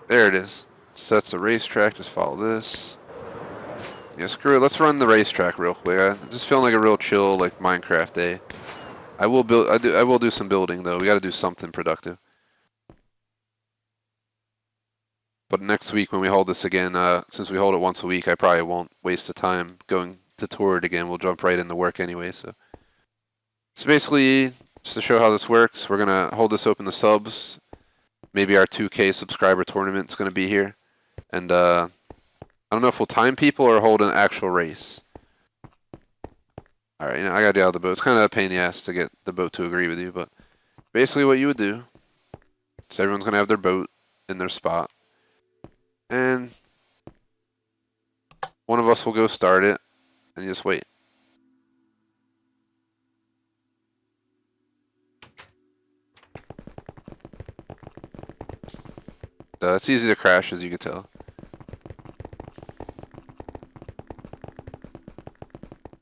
There it is. So that's the racetrack. Just follow this. Yeah, screw it. Let's run the racetrack real quick. I'm just feeling like a real chill, like Minecraft day. I will build. I will do some building though. We got to do something productive. But next week when we hold this again, since we hold it once a week, I probably won't waste the time going to tour it again. We'll jump right into work anyway. So basically, just to show how this works, we're gonna hold this open to subs. Maybe our 2K subscriber tournament's gonna be here, and I don't know if we'll time people or hold an actual race. All right, you know, I gotta get out of the boat. It's kind of a pain in the ass to get the boat to agree with you, but basically what you would do is everyone's gonna have their boat in their spot, and one of us will go start it, and you just wait. It's easy to crash, as you can tell.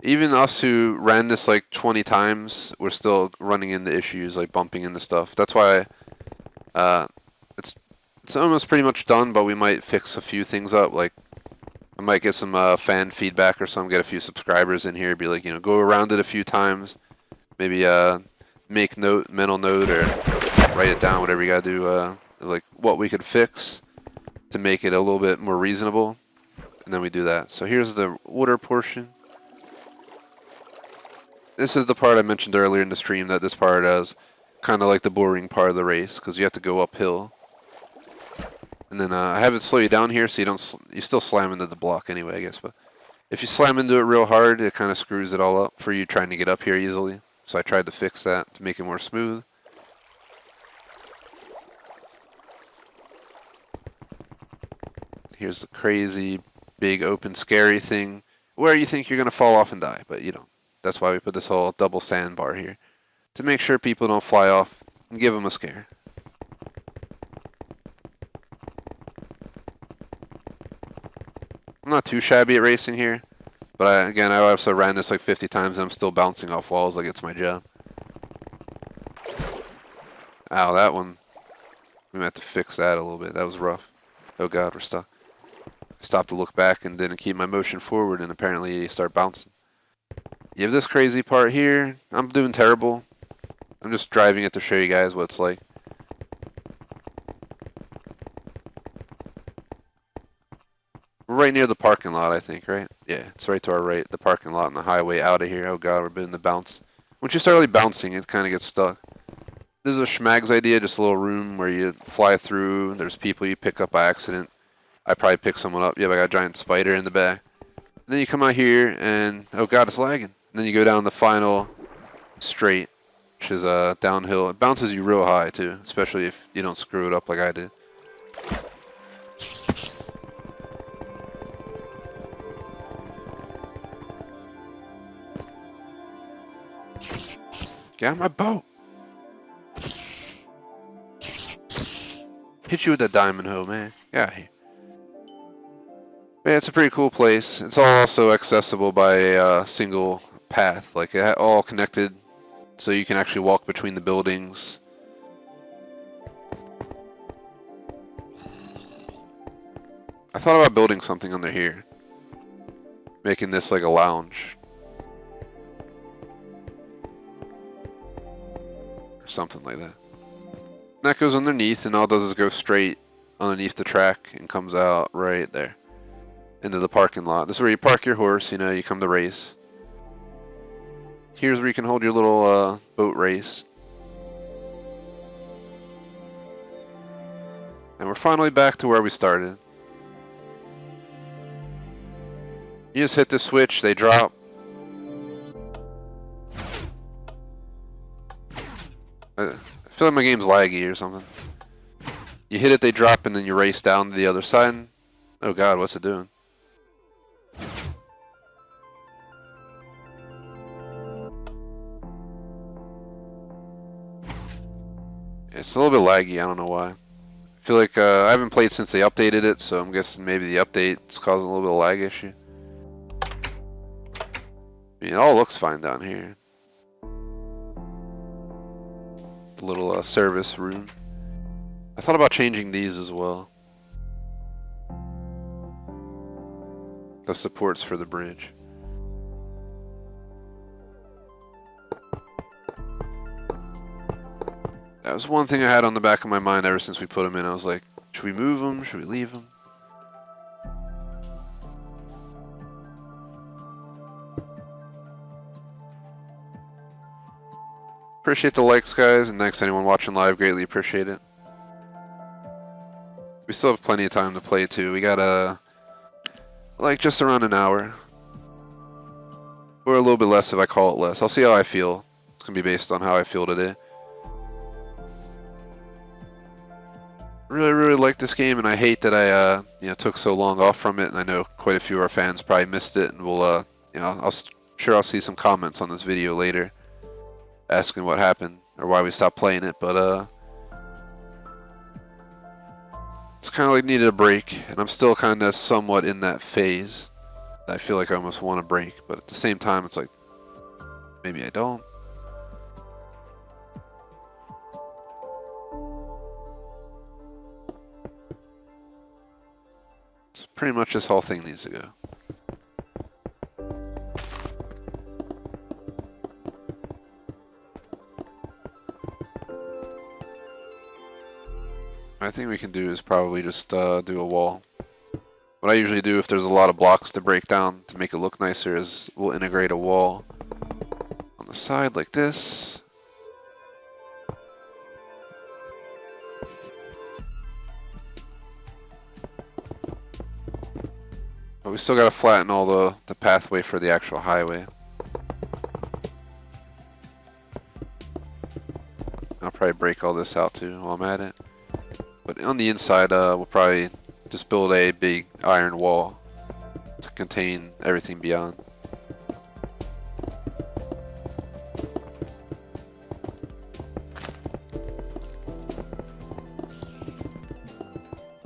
Even us who ran this like 20 times, we're still running into issues, like bumping into stuff. That's why it's almost pretty much done, but we might fix a few things up. Like I might get some fan feedback or something, get a few subscribers in here, be like, you know, go around it a few times, maybe make mental note, or write it down, whatever you gotta do, like what we could fix to make it a little bit more reasonable, and then we do that. So here's the water portion. This is the part I mentioned earlier in the stream, that this part is kind of like the boring part of the race, because you have to go uphill. And then I have it slow you down here, so you still slam into the block anyway, I guess. But if you slam into it real hard, it kind of screws it all up for you trying to get up here easily. So I tried to fix that to make it more smooth. Here's the crazy, big, open, scary thing where you think you're going to fall off and die, but you don't. That's why we put this whole double sandbar here, to make sure people don't fly off and give them a scare. I'm not too shabby at racing here, but again, I also ran this like 50 times and I'm still bouncing off walls like it's my job. Ow, that one. We might have to fix that a little bit. That was rough. Oh god, we're stuck. I stopped to look back and didn't keep my motion forward, and apparently you start bouncing. You have this crazy part here. I'm doing terrible. I'm just driving it to show you guys what it's like. We're right near the parking lot, I think, right? Yeah, it's right to our right. The parking lot and the highway out of here. Oh god, we're doing the bounce. Once you start really bouncing, it kind of gets stuck. This is a schmag's idea, just a little room where you fly through. There's people you pick up by accident. I probably pick someone up. Yeah, I got a giant spider in the back. And then you come out here and, oh god, it's lagging. And then you go down the final straight, which is downhill. It bounces you real high too, especially if you don't screw it up like I did. Get out of my boat! Hit you with that diamond hoe, man. Get out of here. Yeah, it's a pretty cool place. It's also accessible by a single path, like all connected, so you can actually walk between the buildings. I thought about building something under here, making this like a lounge or something like that. And that goes underneath, and all it does is go straight underneath the track and comes out right there into the parking lot. This is where you park your horse, you know, you come to race. Here's where you can hold your little boat race. And we're finally back to where we started. You just hit the switch, they drop. I feel like my game's laggy or something. You hit it, they drop, and then you race down to the other side. Oh god, what's it doing? It's a little bit laggy, I don't know why. I feel like I haven't played since they updated it, so I'm guessing maybe the update's causing a little bit of lag issue. I mean, it all looks fine down here. The little service room. I thought about changing these as well. The supports for the bridge. That was one thing I had on the back of my mind ever since we put them in. I was like, should we move them? Should we leave them? Appreciate the likes, guys, and thanks to anyone watching live. Greatly appreciate it. We still have plenty of time to play, too. We got, like, just around an hour. Or a little bit less if I call it less. I'll see how I feel. It's going to be based on how I feel today. Really like this game, and I hate that I took so long off from it, and I know quite a few of our fans probably missed it, and we'll, I'll see some comments on this video later asking what happened or why we stopped playing it, but it's kind of like needed a break, and I'm still kind of somewhat in that phase. I feel like I almost want a break, but at the same time, it's like, maybe I don't. So pretty much this whole thing needs to go. I think we can do is probably just do a wall. What I usually do if there's a lot of blocks to break down to make it look nicer is we'll integrate a wall on the side like this. But we still got to flatten all the pathway for the actual highway. I'll probably break all this out too while I'm at it. But on the inside, we'll probably just build a big iron wall to contain everything beyond.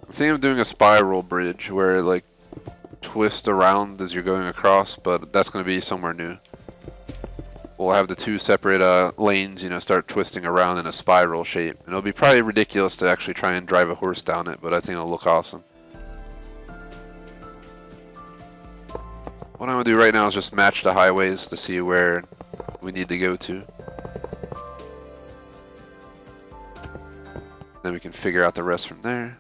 I think I'm doing a spiral bridge where it like twists around as you're going across, but that's going to be somewhere new. We'll have the two separate lanes, start twisting around in a spiral shape. And it'll be probably ridiculous to actually try and drive a horse down it, but I think it'll look awesome. What I'm going to do right now is just match the highways to see where we need to go to. Then we can figure out the rest from there.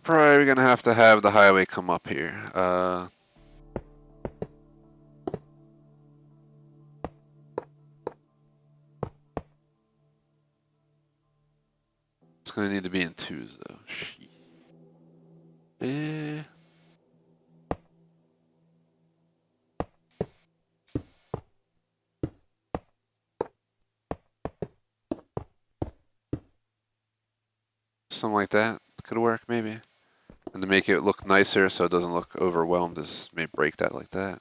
Probably gonna have to have the highway come up here. It's gonna need to be in twos though. Something like that could work maybe. And to make it look nicer so it doesn't look overwhelmed, is maybe break that like that.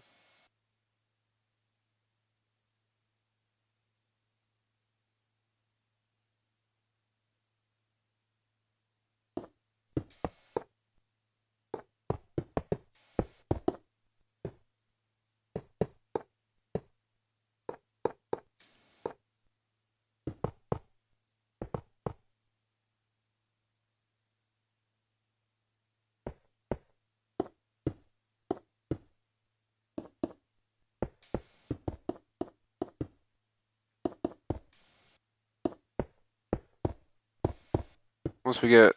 Once we get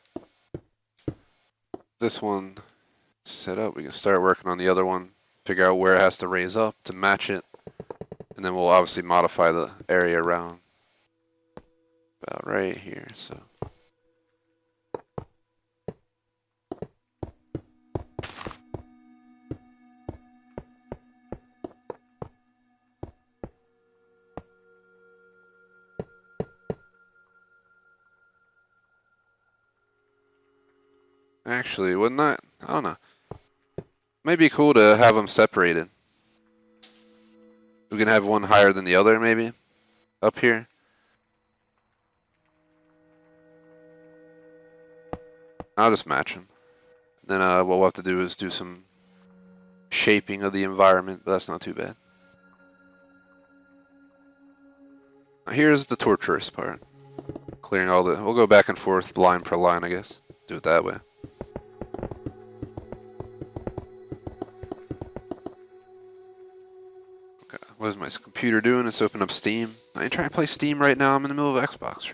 this one set up, we can start working on the other one, figure out where it has to raise up to match it, and then we'll obviously modify the area around about right here. So Actually, wouldn't that? I don't know. Might be cool to have them separated. We can have one higher than the other, maybe, up here. I'll just match them. Then what we'll have to do is do some shaping of the environment, but that's not too bad. Here's the torturous part. Clearing all the... We'll go back and forth line per line, I guess. Do it that way. Okay, what is my computer doing? It's open up Steam. I ain't trying to play Steam right now. I'm in the middle of Xbox.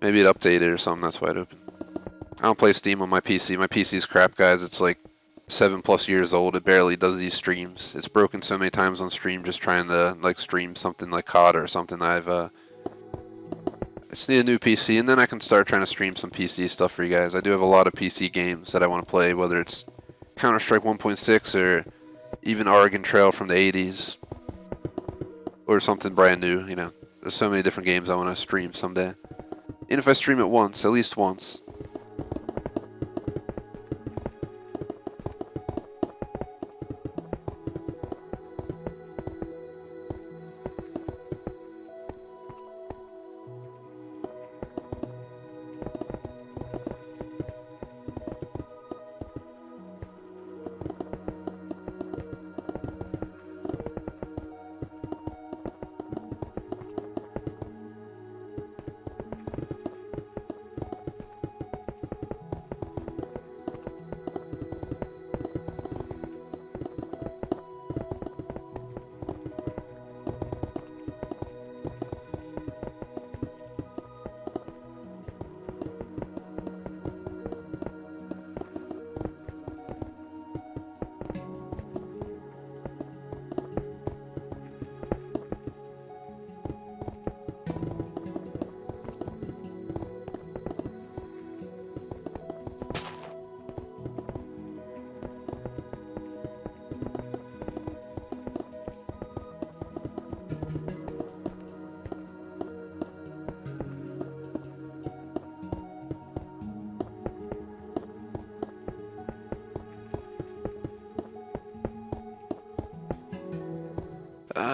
Maybe it updated or something, that's why it opened. I don't play Steam on my PC. My PC's crap, guys. It's like 7+ years old. It barely does these streams. It's broken so many times on stream just trying to like stream something like COD or something. I just need a new PC, and then I can start trying to stream some PC stuff for you guys. I do have a lot of PC games that I want to play, whether it's Counter-Strike 1.6 or even Oregon Trail from the 80s or something brand new, you know. There's so many different games I want to stream someday. And if I stream it once, at least once.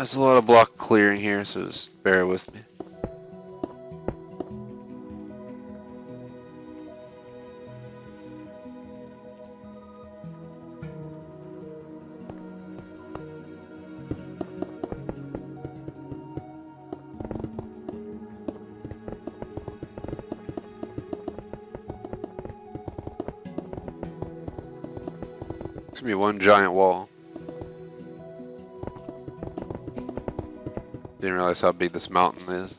There's a lot of block clearing here, so just bear with me. It's gonna be one giant wall. Didn't realize how big this mountain is.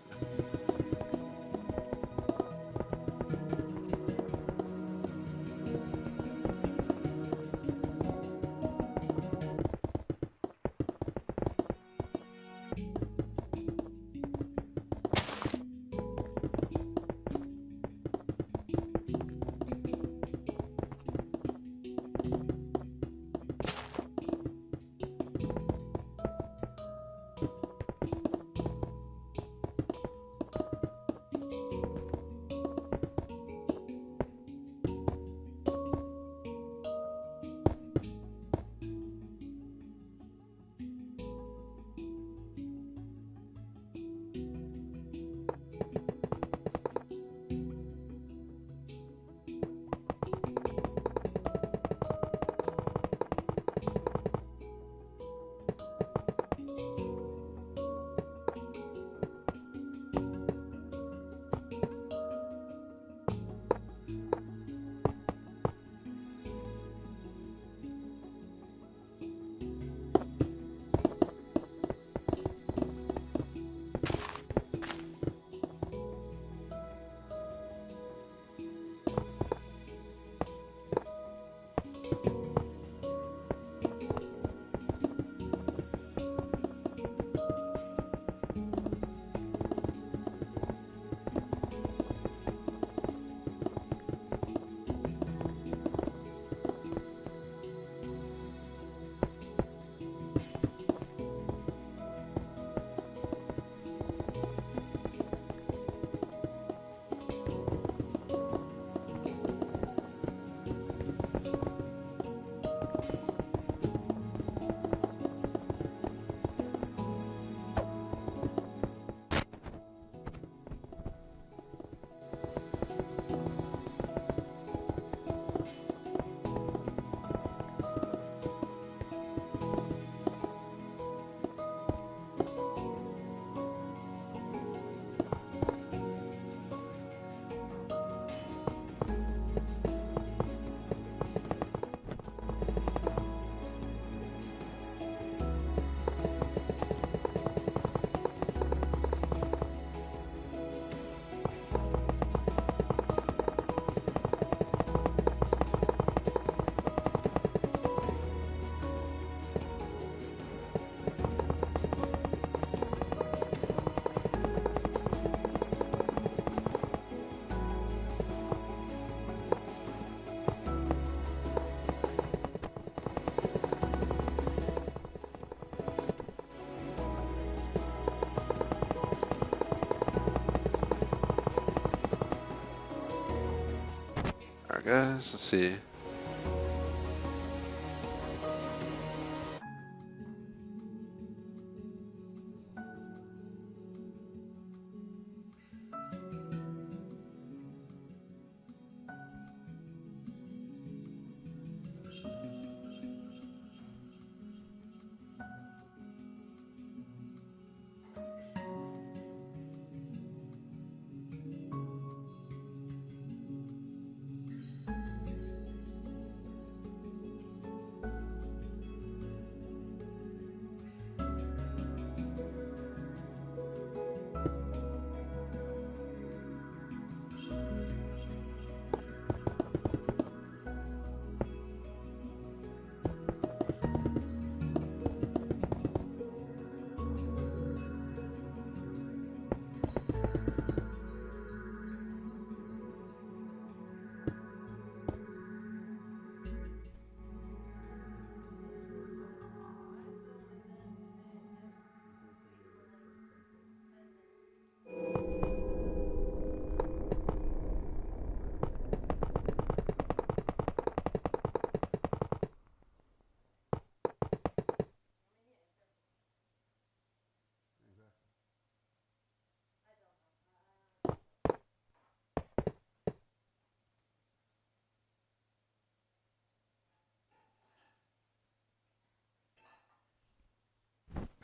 Alright guys, let's see.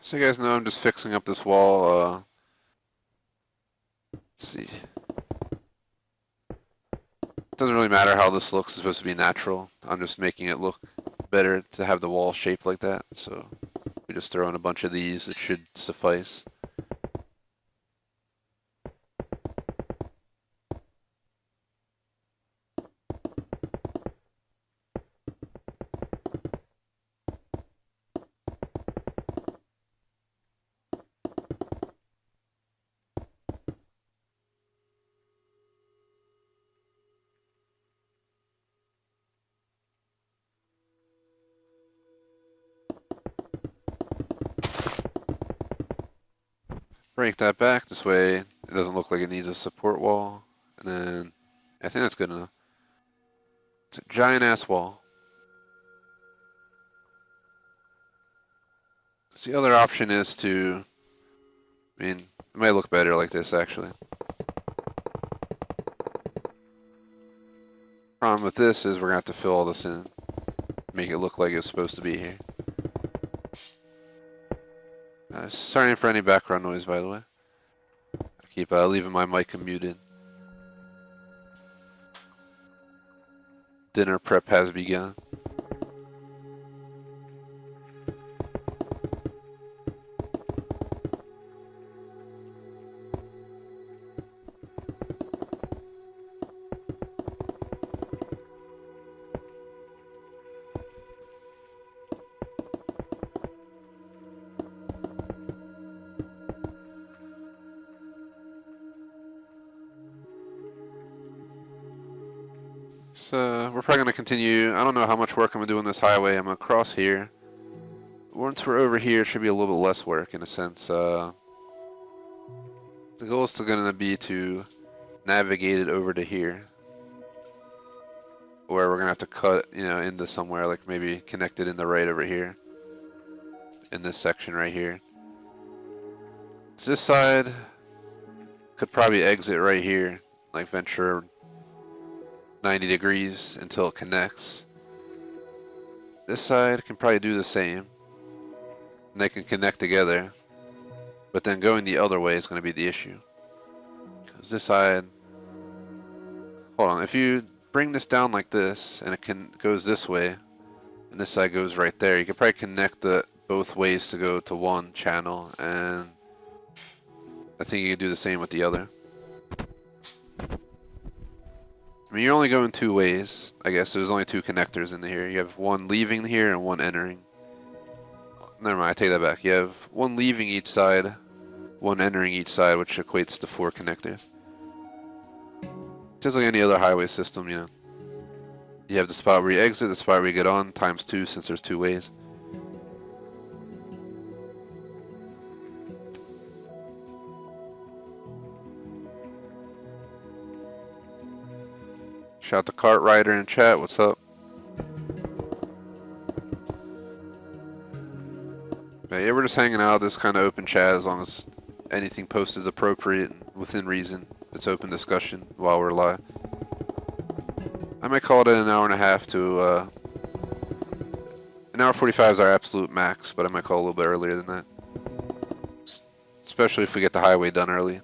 So you guys know I'm just fixing up this wall. Let's see. Doesn't really matter how this looks, it's supposed to be natural. I'm just making it look better to have the wall shaped like that. So we just throw in a bunch of these, it should suffice. Break that back this way, it doesn't look like it needs a support wall. And then I think that's good enough. It's a giant ass wall. So the other option is to, I mean, it might look better like this actually. Problem with this is we're gonna have to fill all this in, make it look like it's supposed to be here. Sorry for any background noise, by the way. I keep leaving my mic muted. Dinner prep has begun. So we're probably going to continue. I don't know how much work I'm going to do on this highway. I'm going to cross here. Once we're over here, it should be a little bit less work in a sense. The goal is still going to be to navigate it over to here. Where we're going to have to cut, you know, into somewhere, like maybe connect it in the right over here. In this section right here. So this side could probably exit right here. Like venture 90 degrees until it connects. This side can probably do the same. And they can connect together. But then going the other way is going to be the issue. Because this side... Hold on, if you bring this down like this, and it goes this way, and this side goes right there, you can probably connect the both ways to go to one channel, and I think you can do the same with the other. I mean, you're only going two ways. I guess there's only two connectors in here. You have one leaving here and one entering. Never mind, I take that back. You have one leaving each side, one entering each side, which equates to 4 connectors. Just like any other highway system, you know. You have the spot where you exit, the spot where you get on, times 2 since there's 2 ways. Shout out to Cart Rider in chat. What's up? Yeah, we're just hanging out. This kind of open chat as long as anything posted is appropriate and within reason. It's open discussion while we're live. I might call it an hour and a half to an hour 45 is our absolute max, but I might call a little bit earlier than that. Especially if we get the highway done early.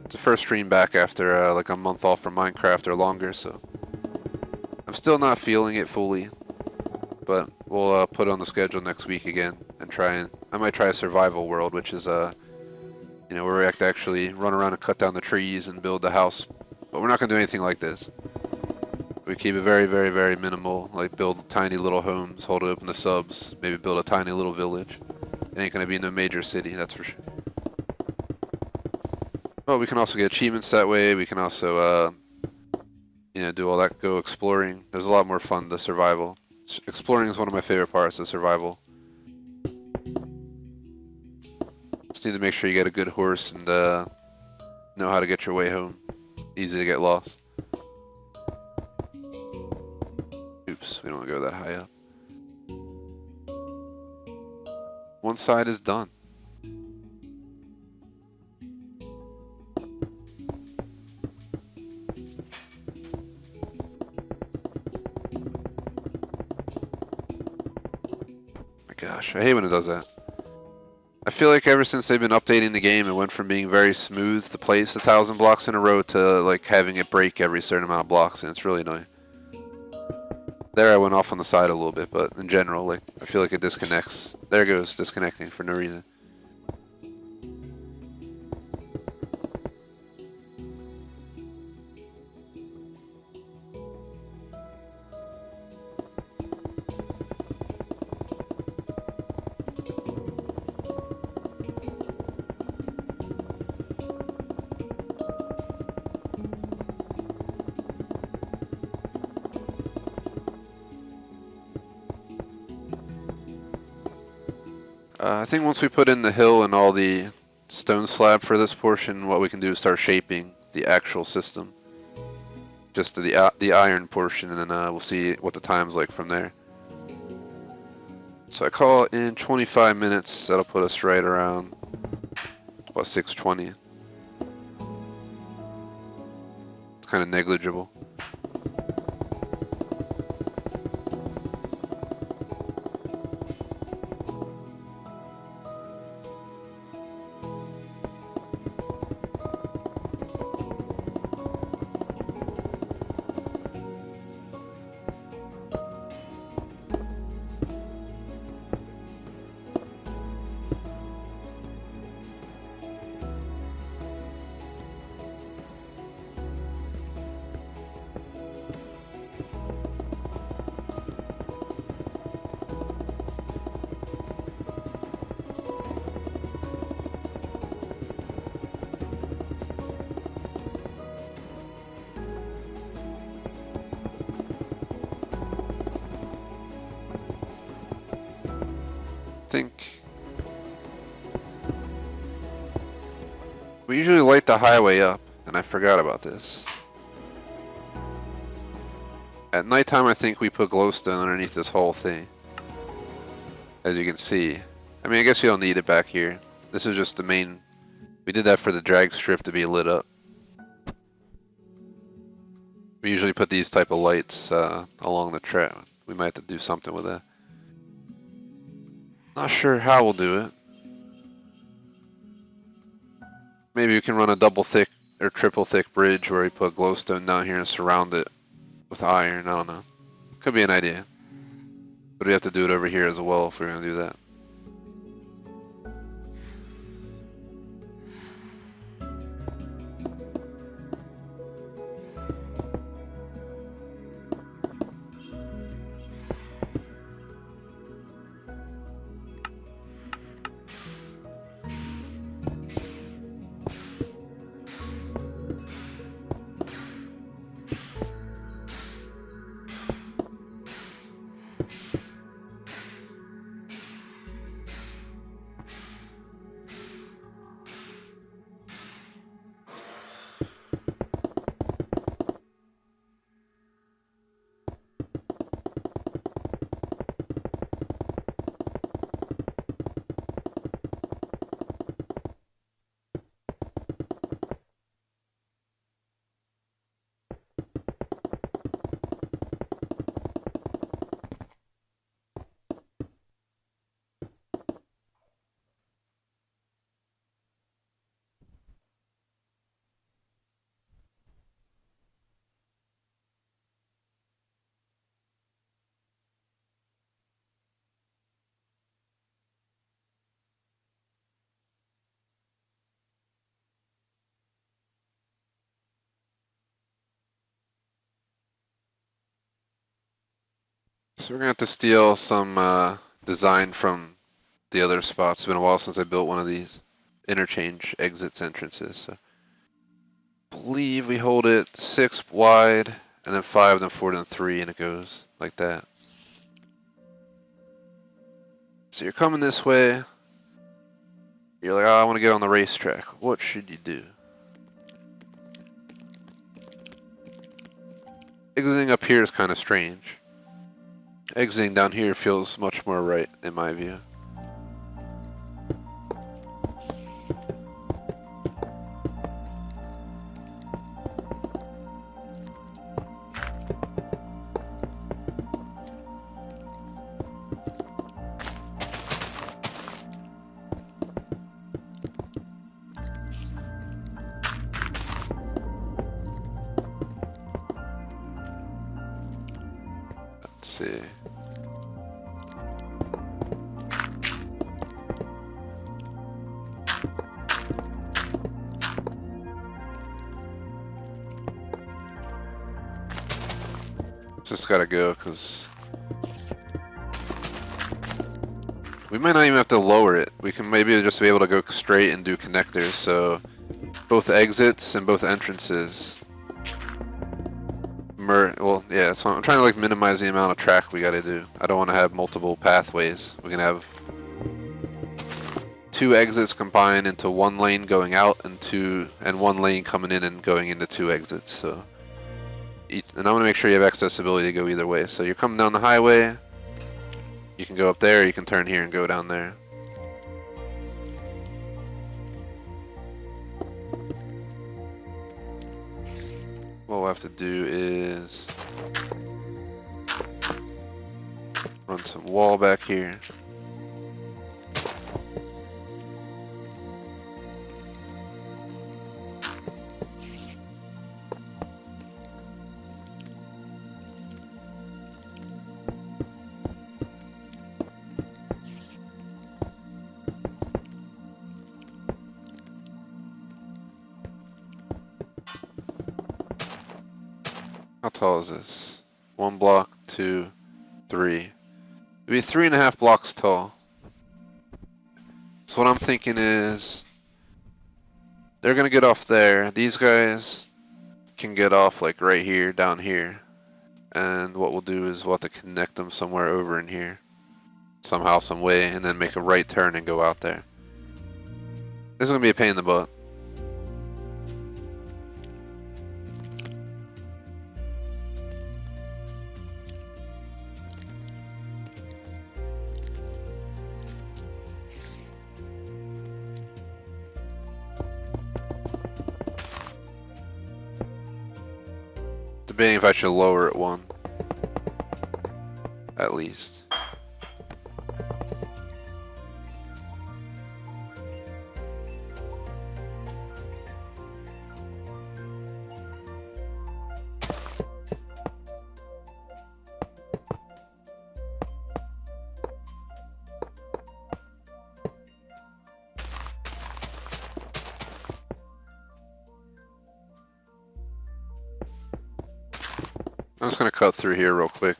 It's the first stream back after like a month off from Minecraft or longer, so I'm still not feeling it fully, but we'll put it on the schedule next week again and I might try a survival world, which is you know, where we have to actually run around and cut down the trees and build the house. But we're not going to do anything like this. We keep it very, very, very minimal, like build tiny little homes, hold it open to subs, maybe build a tiny little village. It ain't going to be in a major city, that's for sure. Well, we can also get achievements that way. We can also, you know, do all that, go exploring. There's a lot more fun to survival. Exploring is one of my favorite parts of survival. Just need to make sure you get a good horse and know how to get your way home. Easy to get lost. Oops, we don't want to go that high up. One side is done. My gosh, I hate when it does that. I feel like ever since they've been updating the game, it went from being very smooth to place 1,000 blocks in a row to like having it break every certain amount of blocks, and it's really annoying. There I went off on the side a little bit, but in general, like I feel like it disconnects. There it goes, disconnecting for no reason. I think once we put in the hill and all the stone slab for this portion, what we can do is start shaping the actual system. Just to the iron portion, and then we'll see what the time's like from there. So I call it in 25 minutes. That'll put us right around, what, 6:20. It's kind of negligible. We usually light the highway up, and I forgot about this. At nighttime, I think we put glowstone underneath this whole thing. As you can see. I mean, I guess you don't need it back here. This is just the main... We did that for the drag strip to be lit up. We usually put these type of lights along the track. We might have to do something with that. Not sure how we'll do it. Maybe we can run a double thick or triple thick bridge where we put glowstone down here and surround it with iron. I don't know. Could be an idea. But we have to do it over here as well if we're going to do that. So we're gonna have to steal some design from the other spots. It's been a while since I built one of these interchange exits entrances. So I believe we hold it 6 wide, and then 5, then 4, then 3, and it goes like that. So you're coming this way. You're like, oh, I want to get on the racetrack. What should you do? Exiting up here is kind of strange. Exiting down here feels much more right, in my view. Let's see. Just gotta go, because we might not even have to lower it. We can maybe just be able to go straight and do connectors, so both exits and both entrances. Well, yeah, so I'm trying to like minimize the amount of track we gotta do. I don't want to have multiple pathways. We can have 2 exits combined into 1 lane going out and 1 lane coming in and going into 2 exits. So, and I want to make sure you have accessibility to go either way. So you're coming down the highway. You can go up there. You can turn here and go down there. What we'll have to do is run some wall back here. How tall is this? 1 block, 2, 3. It'd be 3.5 blocks tall. So what I'm thinking is they're gonna get off there. These guys can get off like right here, down here. And what we'll do is we'll have to connect them somewhere over in here. Somehow, some way, and then make a right turn and go out there. This is gonna be a pain in the butt. Debating if I should lower it 1. At least. I'm just going to cut through here real quick.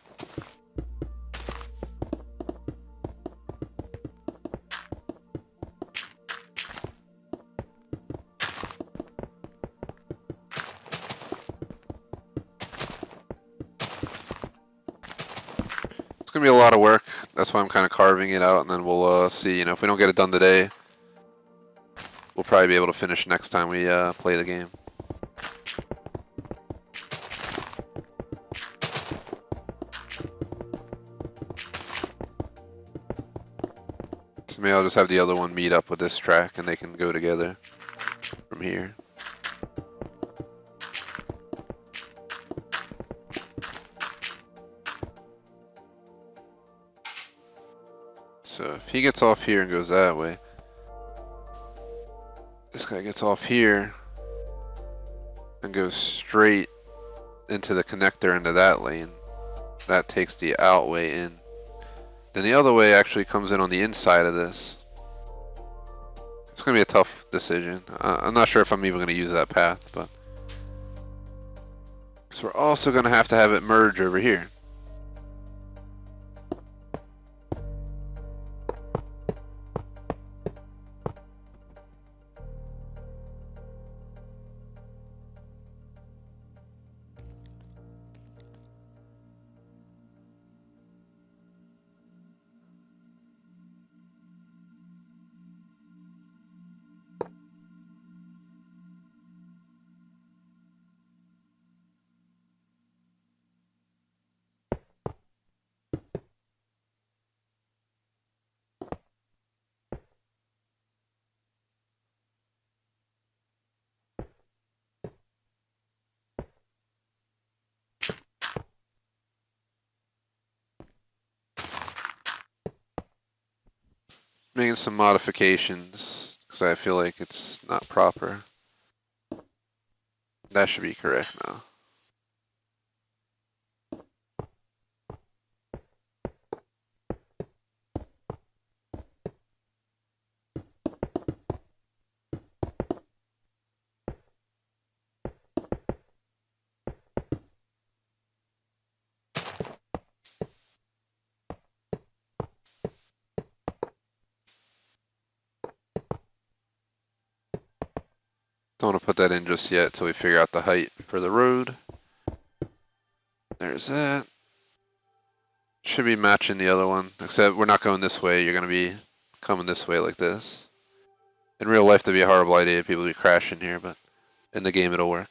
It's going to be a lot of work. That's why I'm kind of carving it out, and then we'll see. You know, if we don't get it done today, we'll probably be able to finish next time we play the game. Maybe I'll just have the other one meet up with this track and they can go together from here. So if he gets off here and goes that way, this guy gets off here and goes straight into the connector into that lane. That takes the out way in. Then the other way actually comes in on the inside of this. It's going to be a tough decision. I'm not sure if I'm even going to use that path, but... So we're also going to have it merge over here. making some modifications because I feel like it's not proper. That should be correct now. Don't want to put that in just yet till we figure out the height for the road. There's that. Should be matching the other one, except we're not going this way. You're going to be coming this way like this. In real life, that'd be a horrible idea. People would be crashing here, but in the game, it'll work.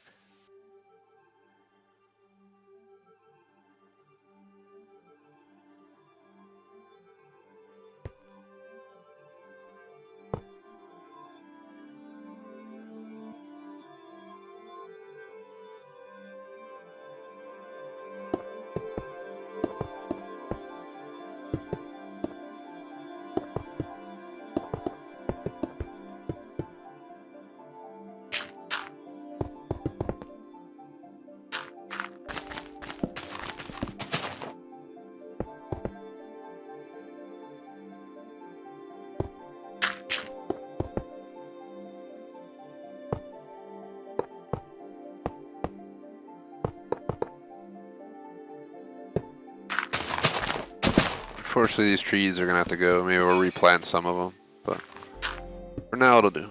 Unfortunately, these trees are going to have to go. Maybe we'll replant some of them, but for now it'll do.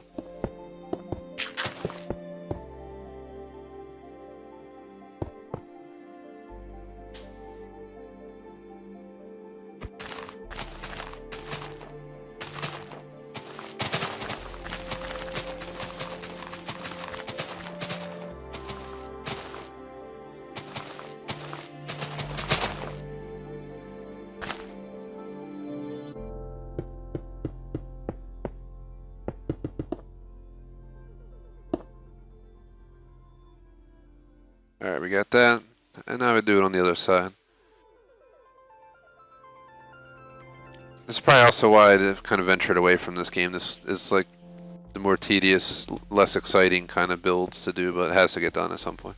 Alright, we got that. And now we do it on the other side. This is probably also why I kind of ventured away from this game. This is like the more tedious, less exciting kind of builds to do, but it has to get done at some point.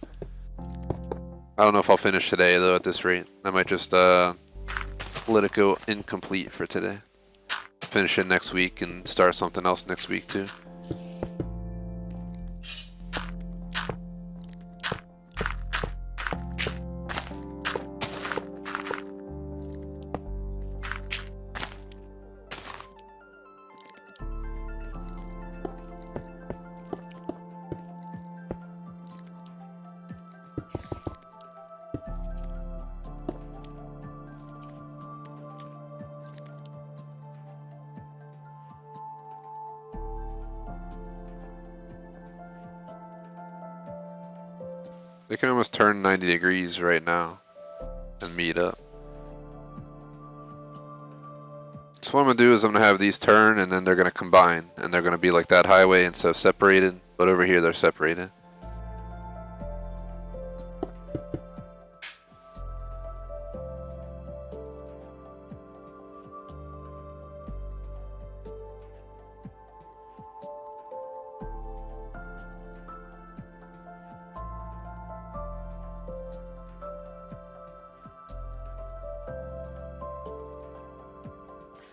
I don't know if I'll finish today though at this rate. I might just let it go incomplete for today. Finish it next week and start something else next week too. They can almost turn 90 degrees right now and meet up. So what I'm going to do is I'm going to have these turn and then they're going to combine. And they're going to be like that highway instead of separated. But over here they're separated.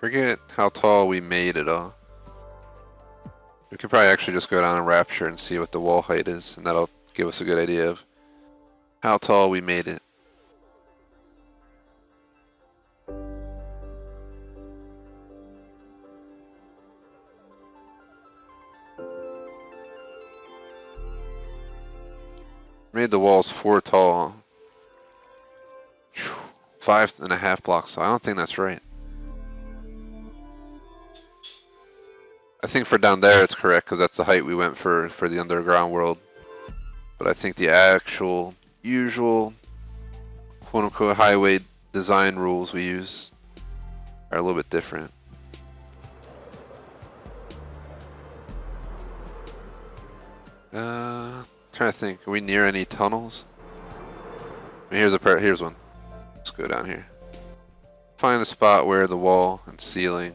Forget how tall we made it all. We could probably actually just go down and Rapture and see what the wall height is, and that'll give us a good idea of how tall we made it. Made the walls 4 tall. 5.5 blocks, so I don't think that's right. I think for down there it's correct because that's the height we went for the underground world. But I think the actual usual quote-unquote highway design rules we use are a little bit different. Trying to think, are we near any tunnels? I mean, here's one. Let's go down here. Find a spot where the wall and ceiling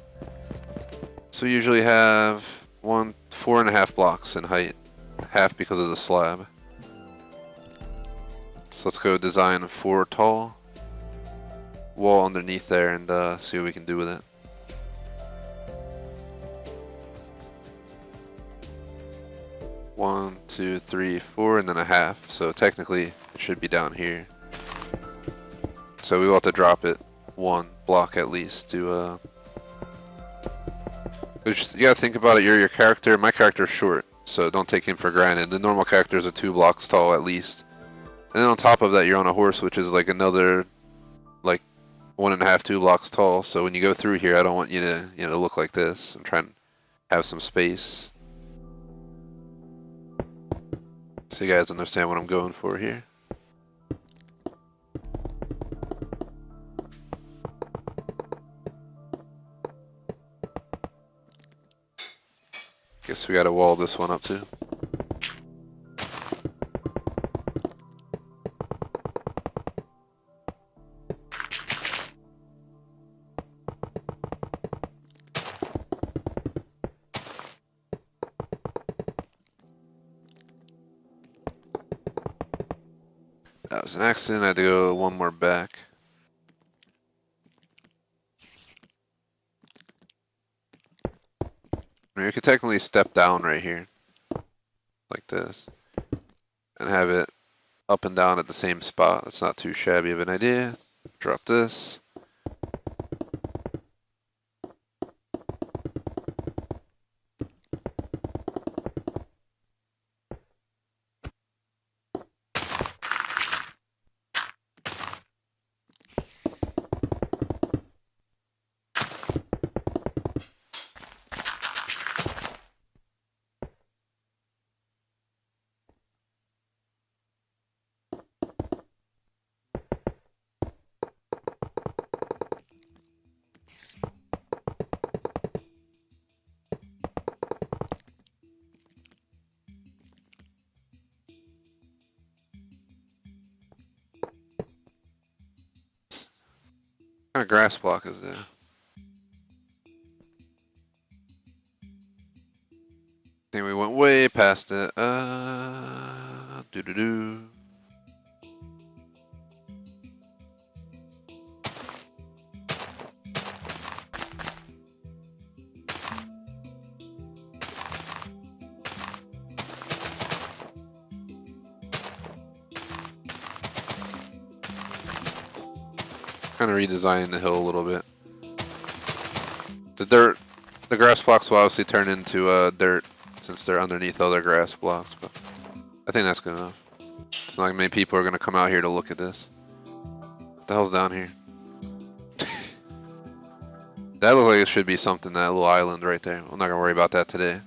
So we usually have 4.5 blocks in height, half because of the slab. So let's go design 4 tall, wall underneath there, and see what we can do with it. One, two, three, 4, and then a half. So technically it should be down here. So we will have to drop it 1 block at least to you gotta think about it. You're your character. My character is short, so don't take him for granted. The normal characters are 2 blocks tall at least. And then on top of that, you're on a horse, which is like another, like 1.5, 2 blocks tall. So when you go through here, I don't want you to, look like this. I'm trying to have some space. So you guys understand what I'm going for here. Guess we gotta wall this one up too. That was an accident. I had to go 1 more back. I mean, you could technically step down right here, like this, and have it up and down at the same spot. That's not too shabby of an idea. Drop this. What kind of grass block is there? I think we went way past it. Doo-doo-doo. Kind of redesigning the hill a little bit. The grass blocks will obviously turn into dirt since they're underneath other grass blocks, but I think that's good enough. It's not like many people are going to come out here to look at this. What the hell's down here? That looks like it should be something, that little island right there. I'm not going to worry about that today.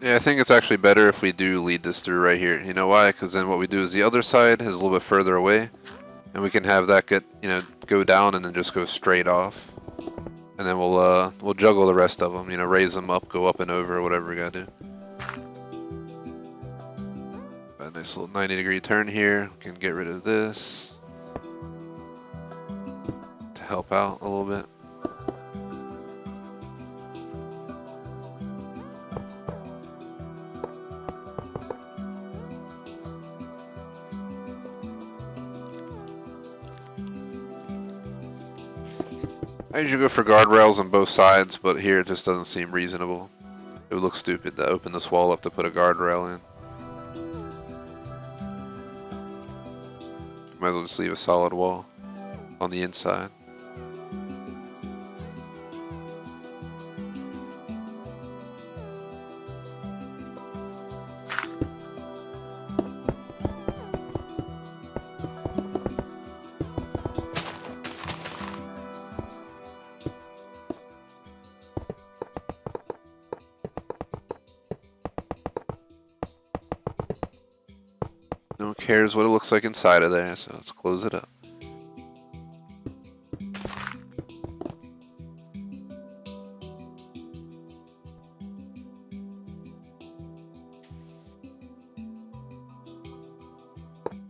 Yeah, I think it's actually better if we do lead this through right here. You know why? Because then what we do is the other side is a little bit further away, and we can have that go down and then just go straight off, and then we'll juggle the rest of them. Raise them up, go up and over, whatever we gotta do. A nice little 90-degree turn here. We can get rid of this to help out a little bit. I usually go for guardrails on both sides, but here it just doesn't seem reasonable. It would look stupid to open this wall up to put a guardrail in. Might as well just leave a solid wall on the inside. No one cares what it looks like inside of there, so let's close it up.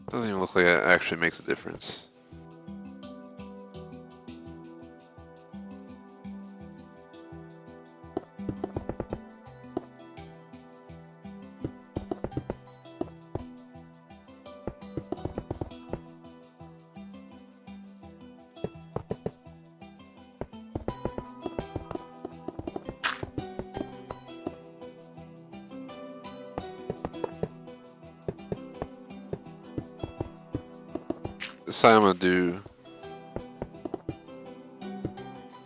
Doesn't even look like it actually makes a difference. This time I'm gonna do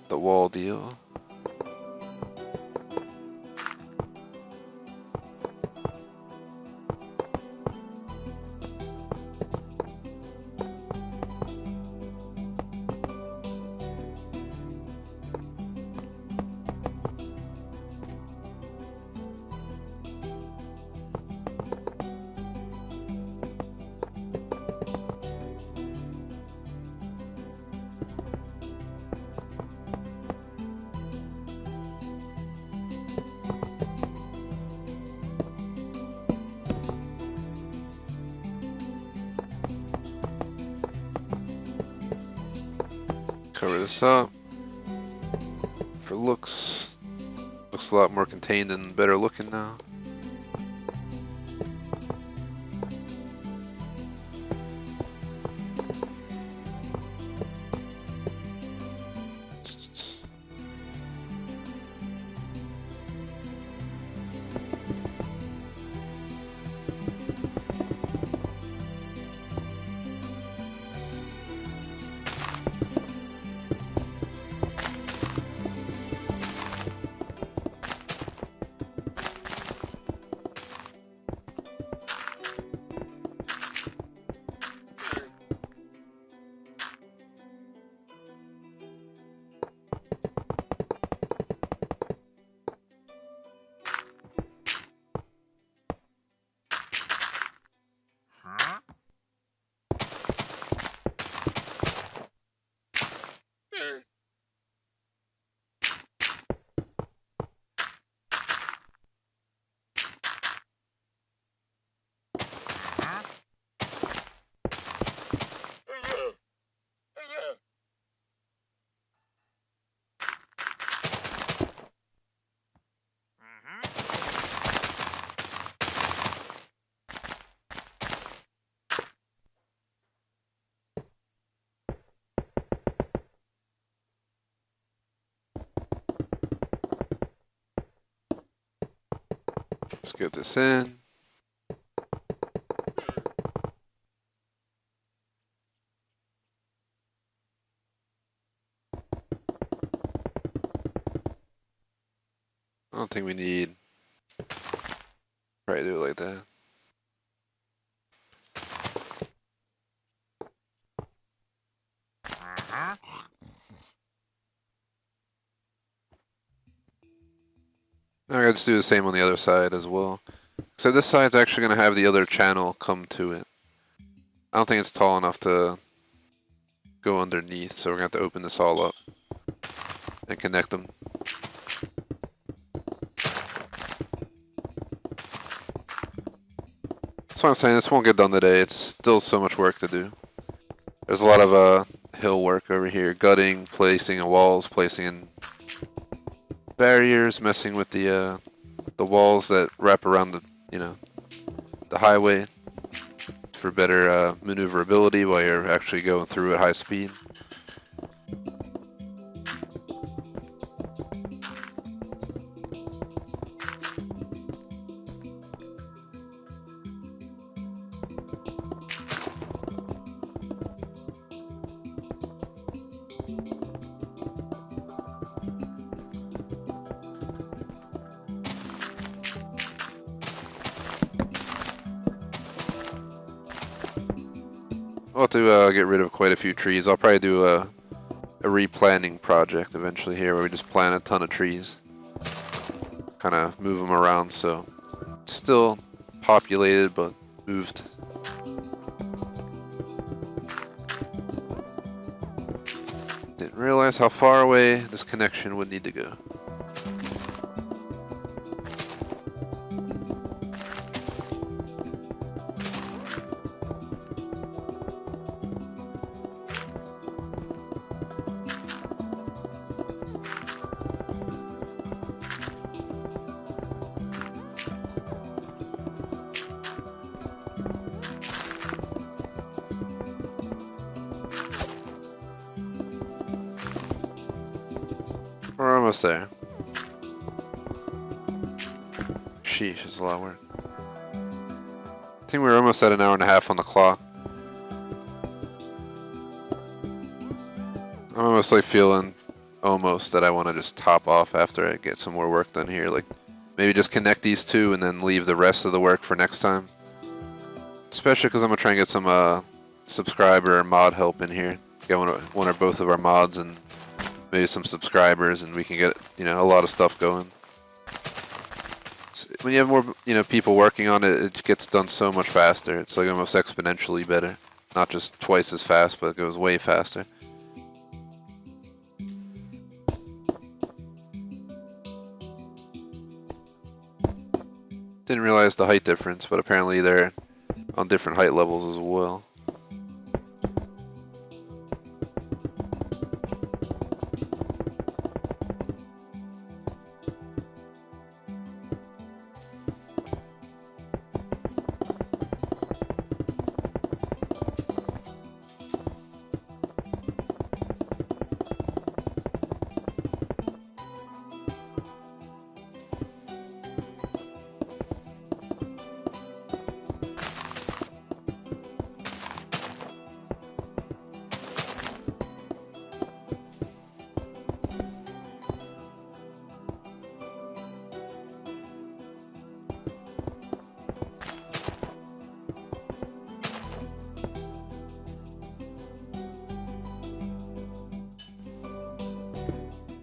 the wall deal. Cover this up. For looks a lot more contained and better looking now. Let's get this in. I don't think we need. Probably do it like that. I'm gonna just do the same on the other side as well. So this side's actually gonna have the other channel come to it. I don't think it's tall enough to go underneath, so we're gonna have to open this all up and connect them. That's what I'm saying, this won't get done today. It's still so much work to do. There's a lot of hill work over here, gutting, placing in walls, placing in barriers, messing with the walls that wrap around the the highway for better maneuverability while you're actually going through at high speed. I'll have to get rid of quite a few trees. I'll probably do a replanting project eventually here where we just plant a ton of trees. Kind of move them around so it's still populated but moved. Didn't realize how far away this connection would need to go. almost there. Sheesh, it's a lot of work. I think we're almost at an hour and a half on the clock. I'm almost like feeling almost that I want to just top off after I get some more work done here. Like maybe just connect these two and then leave the rest of the work for next time. Especially because I'm going to try and get some subscriber or mod help in here. Get one or both of our mods and maybe some subscribers, and we can get, you know, a lot of stuff going. So when you have more, you know, people working on it, it gets done so much faster. It's like almost exponentially better. Not just twice as fast, but it goes way faster. Didn't realize the height difference, but apparently they're on different height levels as well.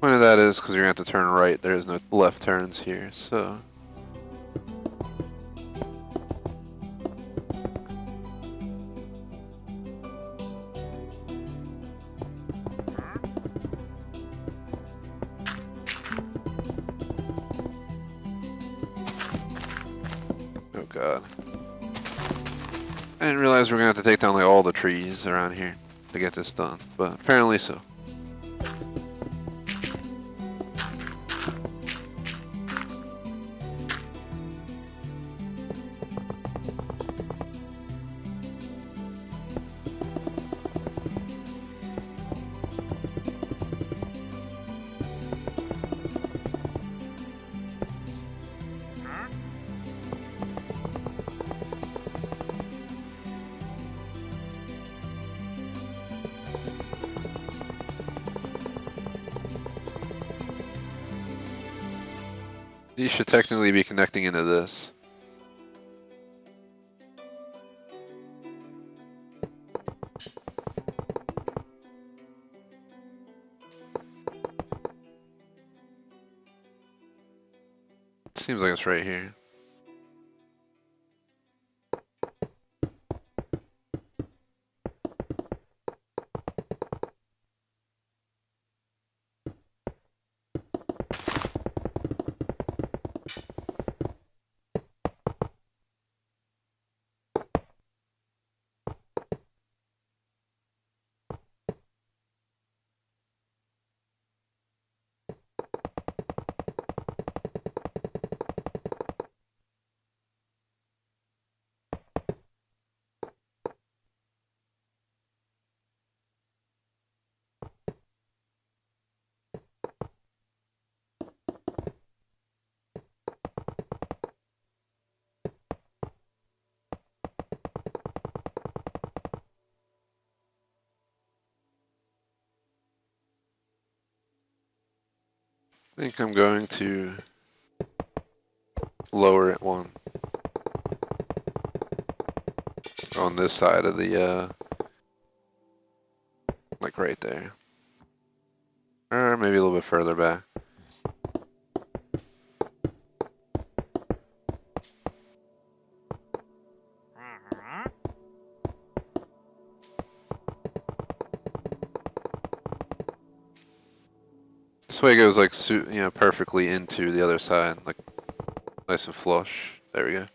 Point of that is because you're going to have to turn right. There is no left turns here, so. Oh god. I didn't realize we're going to have to take down like all the trees around here to get this done, but apparently so. These should technically be connecting into this. Seems like it's right here. I think I'm going to lower it one on this side of the, like right there. Or maybe a little bit further back. This way it goes like, you know, perfectly into the other side, like nice and flush. There we go.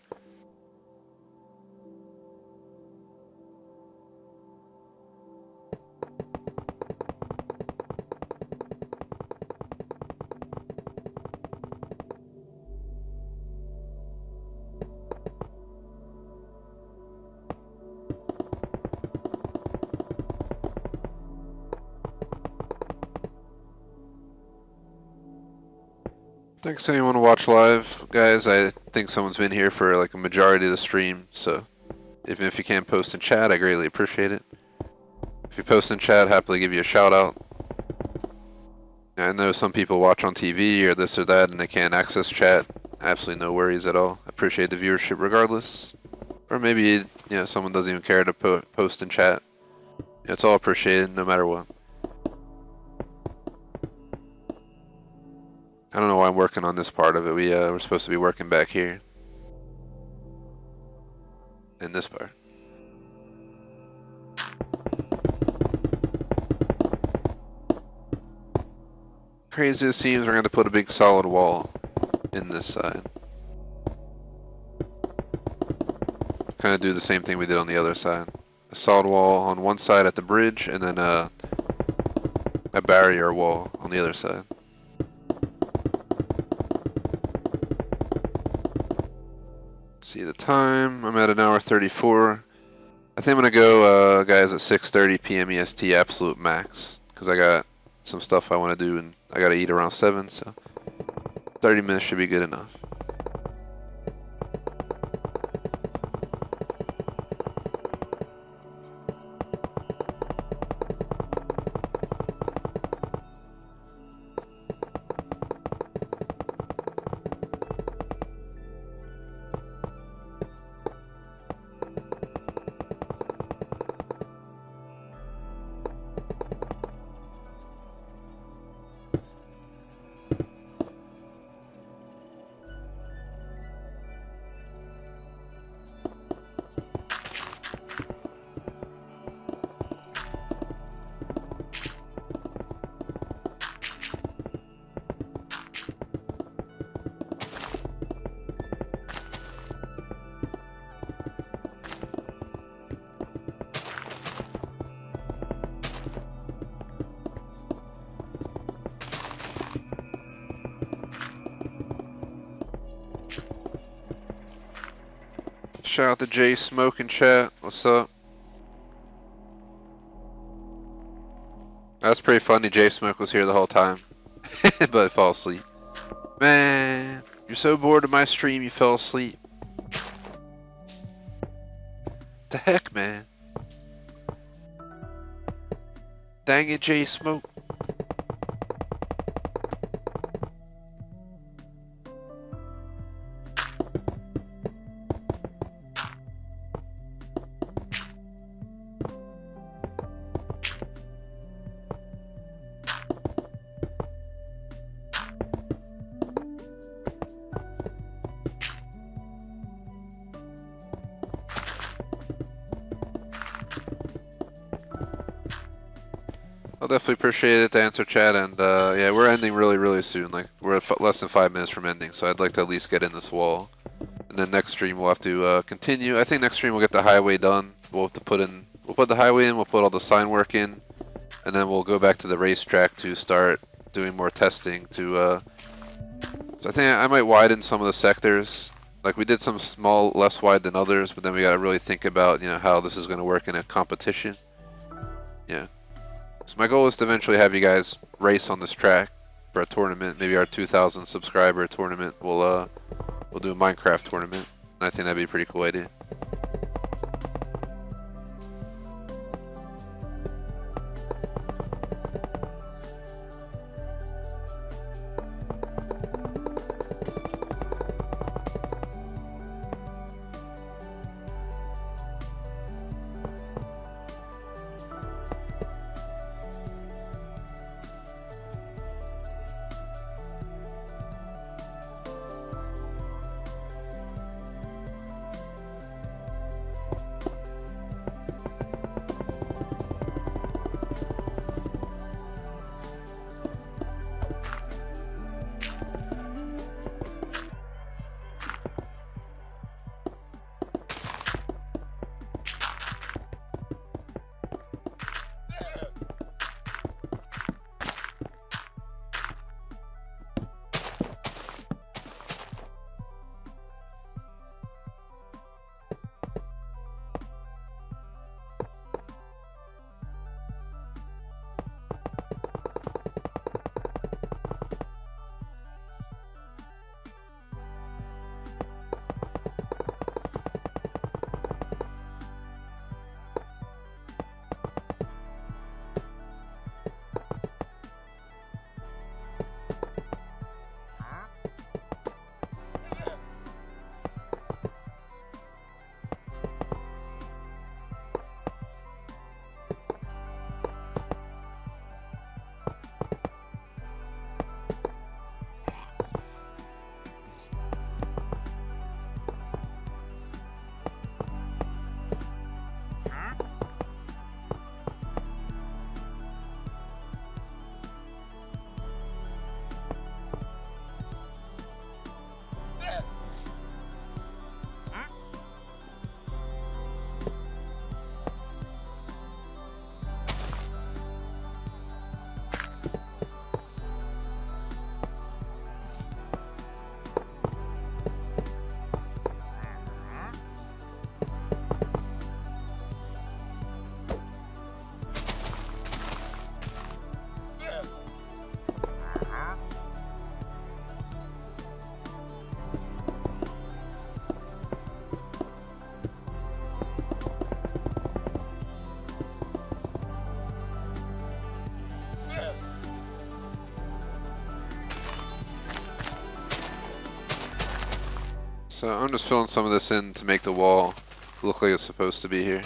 Thanks to anyone to watch live, guys. I think someone's been here for like a majority of the stream, so even if you can't post in chat, I greatly appreciate it. If you post in chat, happily give you a shout out. I know some people watch on TV or this or that and they can't access chat. Absolutely no worries at all. Appreciate the viewership regardless. Or maybe, you know, someone doesn't even care to post in chat. It's all appreciated no matter what. I don't know why I'm working on this part of it. We're supposed to be working back here. In this part. Crazy it seems, we're going to put a big solid wall in this side. Kind of do the same thing we did on the other side. A solid wall on one side at the bridge, and then a barrier wall on the other side. See the time. I'm at an hour 34. I think I'm gonna go, guys, at 6:30 p.m. EST absolute max, because I got some stuff I want to do, and I gotta eat around 7, so 30 minutes should be good enough. Shout out to Jay Smoke in chat. What's up? That's pretty funny. Jay Smoke was here the whole time, but fell asleep. Man, you're so bored of my stream, you fell asleep. The heck, man? Dang it, Jay Smoke. I'll definitely appreciate it to answer chat, and yeah, we're ending really soon. Like, we're less than 5 minutes from ending, so I'd like to at least get in this wall. And then next stream we'll have to continue. I think next stream we'll get the highway done. We'll have to put the highway in, we'll put all the sign work in, and then we'll go back to the racetrack to start doing more testing to, so I think I might widen some of the sectors. Like, we did some small, less wide than others, but then we gotta really think about, you know, how this is gonna work in a competition. Yeah. So my goal is to eventually have you guys race on this track for a tournament. Maybe our 2,000 subscriber tournament. We'll do a Minecraft tournament. I think that'd be a pretty cool idea. So I'm just filling some of this in to make the wall look like it's supposed to be here.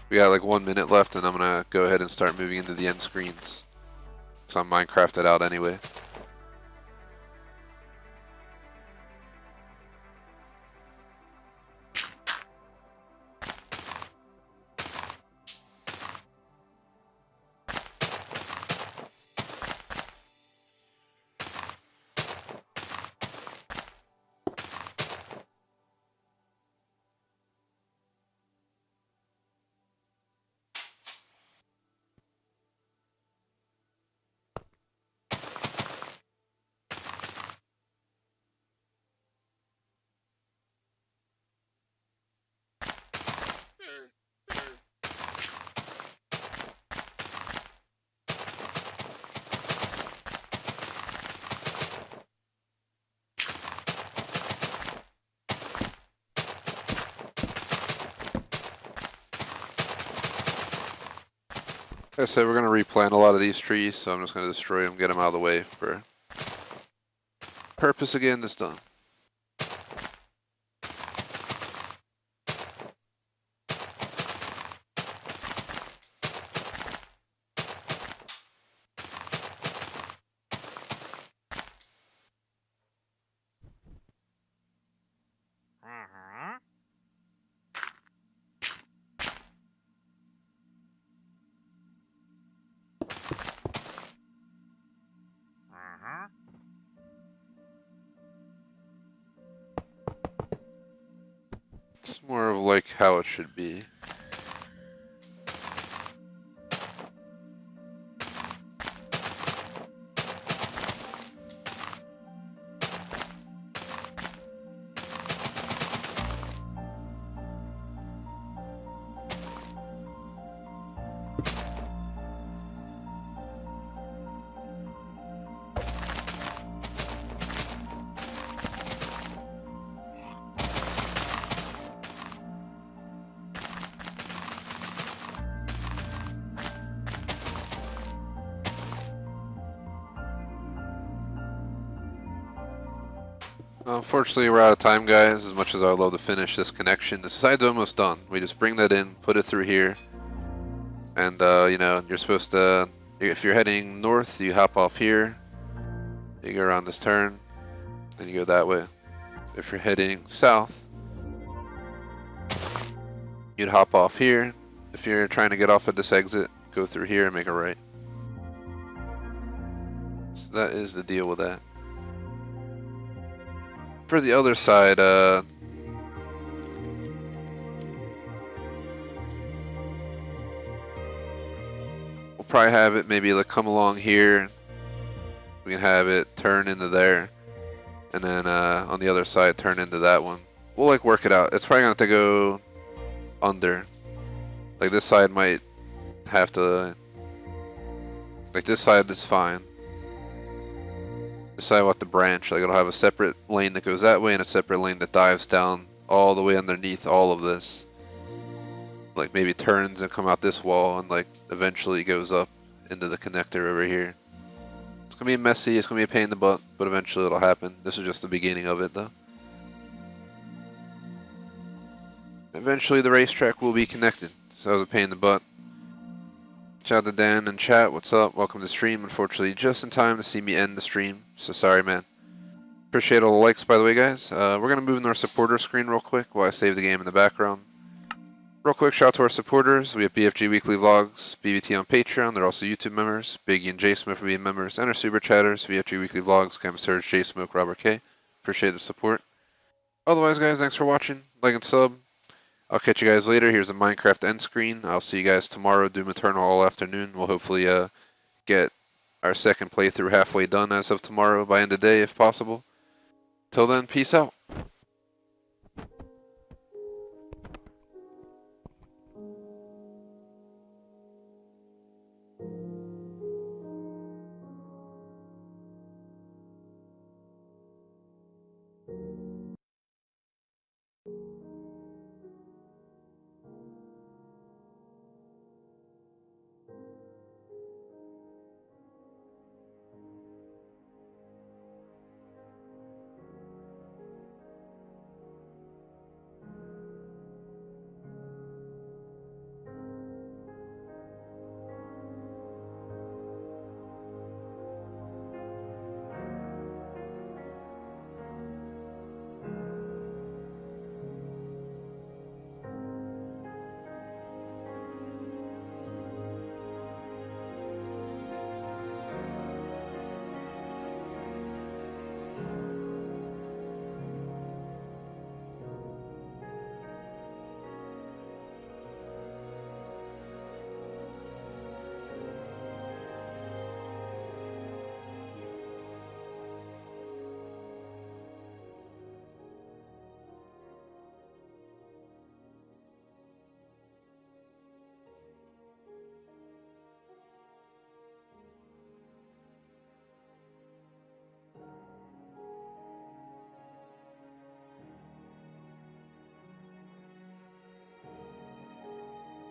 We got like 1 minute left, and I'm gonna go ahead and start moving into the end screens. So I'm Minecrafted out anyway. Like I said, we're going to replant a lot of these trees, so I'm just going to destroy them, get them out of the way for purpose again this done. It's more of like how it should be. Unfortunately, we're out of time, guys. As much as I'd love to finish this connection, the side's almost done. We just bring that in, put it through here, and you know, you're supposed to, if you're heading north, you hop off here, you go around this turn, and you go that way. If you're heading south, you'd hop off here. If you're trying to get off at this exit, go through here and make a right. So that is the deal with that. For the other side, we'll probably have it maybe like come along here. We can have it turn into there, and then on the other side turn into that one. We'll like work it out. It's probably gonna have to go under. Like this side might have to. Like this side is fine. Decide what to branch. Like it'll have a separate lane that goes that way and a separate lane that dives down all the way underneath all of this. Like maybe turns and come out this wall and like eventually goes up into the connector over here. It's gonna be messy, it's gonna be a pain in the butt, but eventually it'll happen. This is just the beginning of it though. Eventually the racetrack will be connected. So it was a pain in the butt. Shout out to Dan and chat, what's up? Welcome to the stream. Unfortunately, just in time to see me end the stream, so sorry, man. Appreciate all the likes, by the way, guys. We're going to move into our supporter screen real quick while I save the game in the background. Real quick, shout out to our supporters. We have BFG Weekly Vlogs, BBT on Patreon. They're also YouTube members. Biggie and J Smoke for being members. And our Super Chatters, BFG Weekly Vlogs, Cam Surge, J Smoke, Robert K. Appreciate the support. Otherwise, guys, thanks for watching. Like and sub. I'll catch you guys later. Here's a Minecraft end screen. I'll see you guys tomorrow. Doom Eternal all afternoon. We'll hopefully get our second playthrough halfway done as of tomorrow by end of day if possible. Till then, peace out.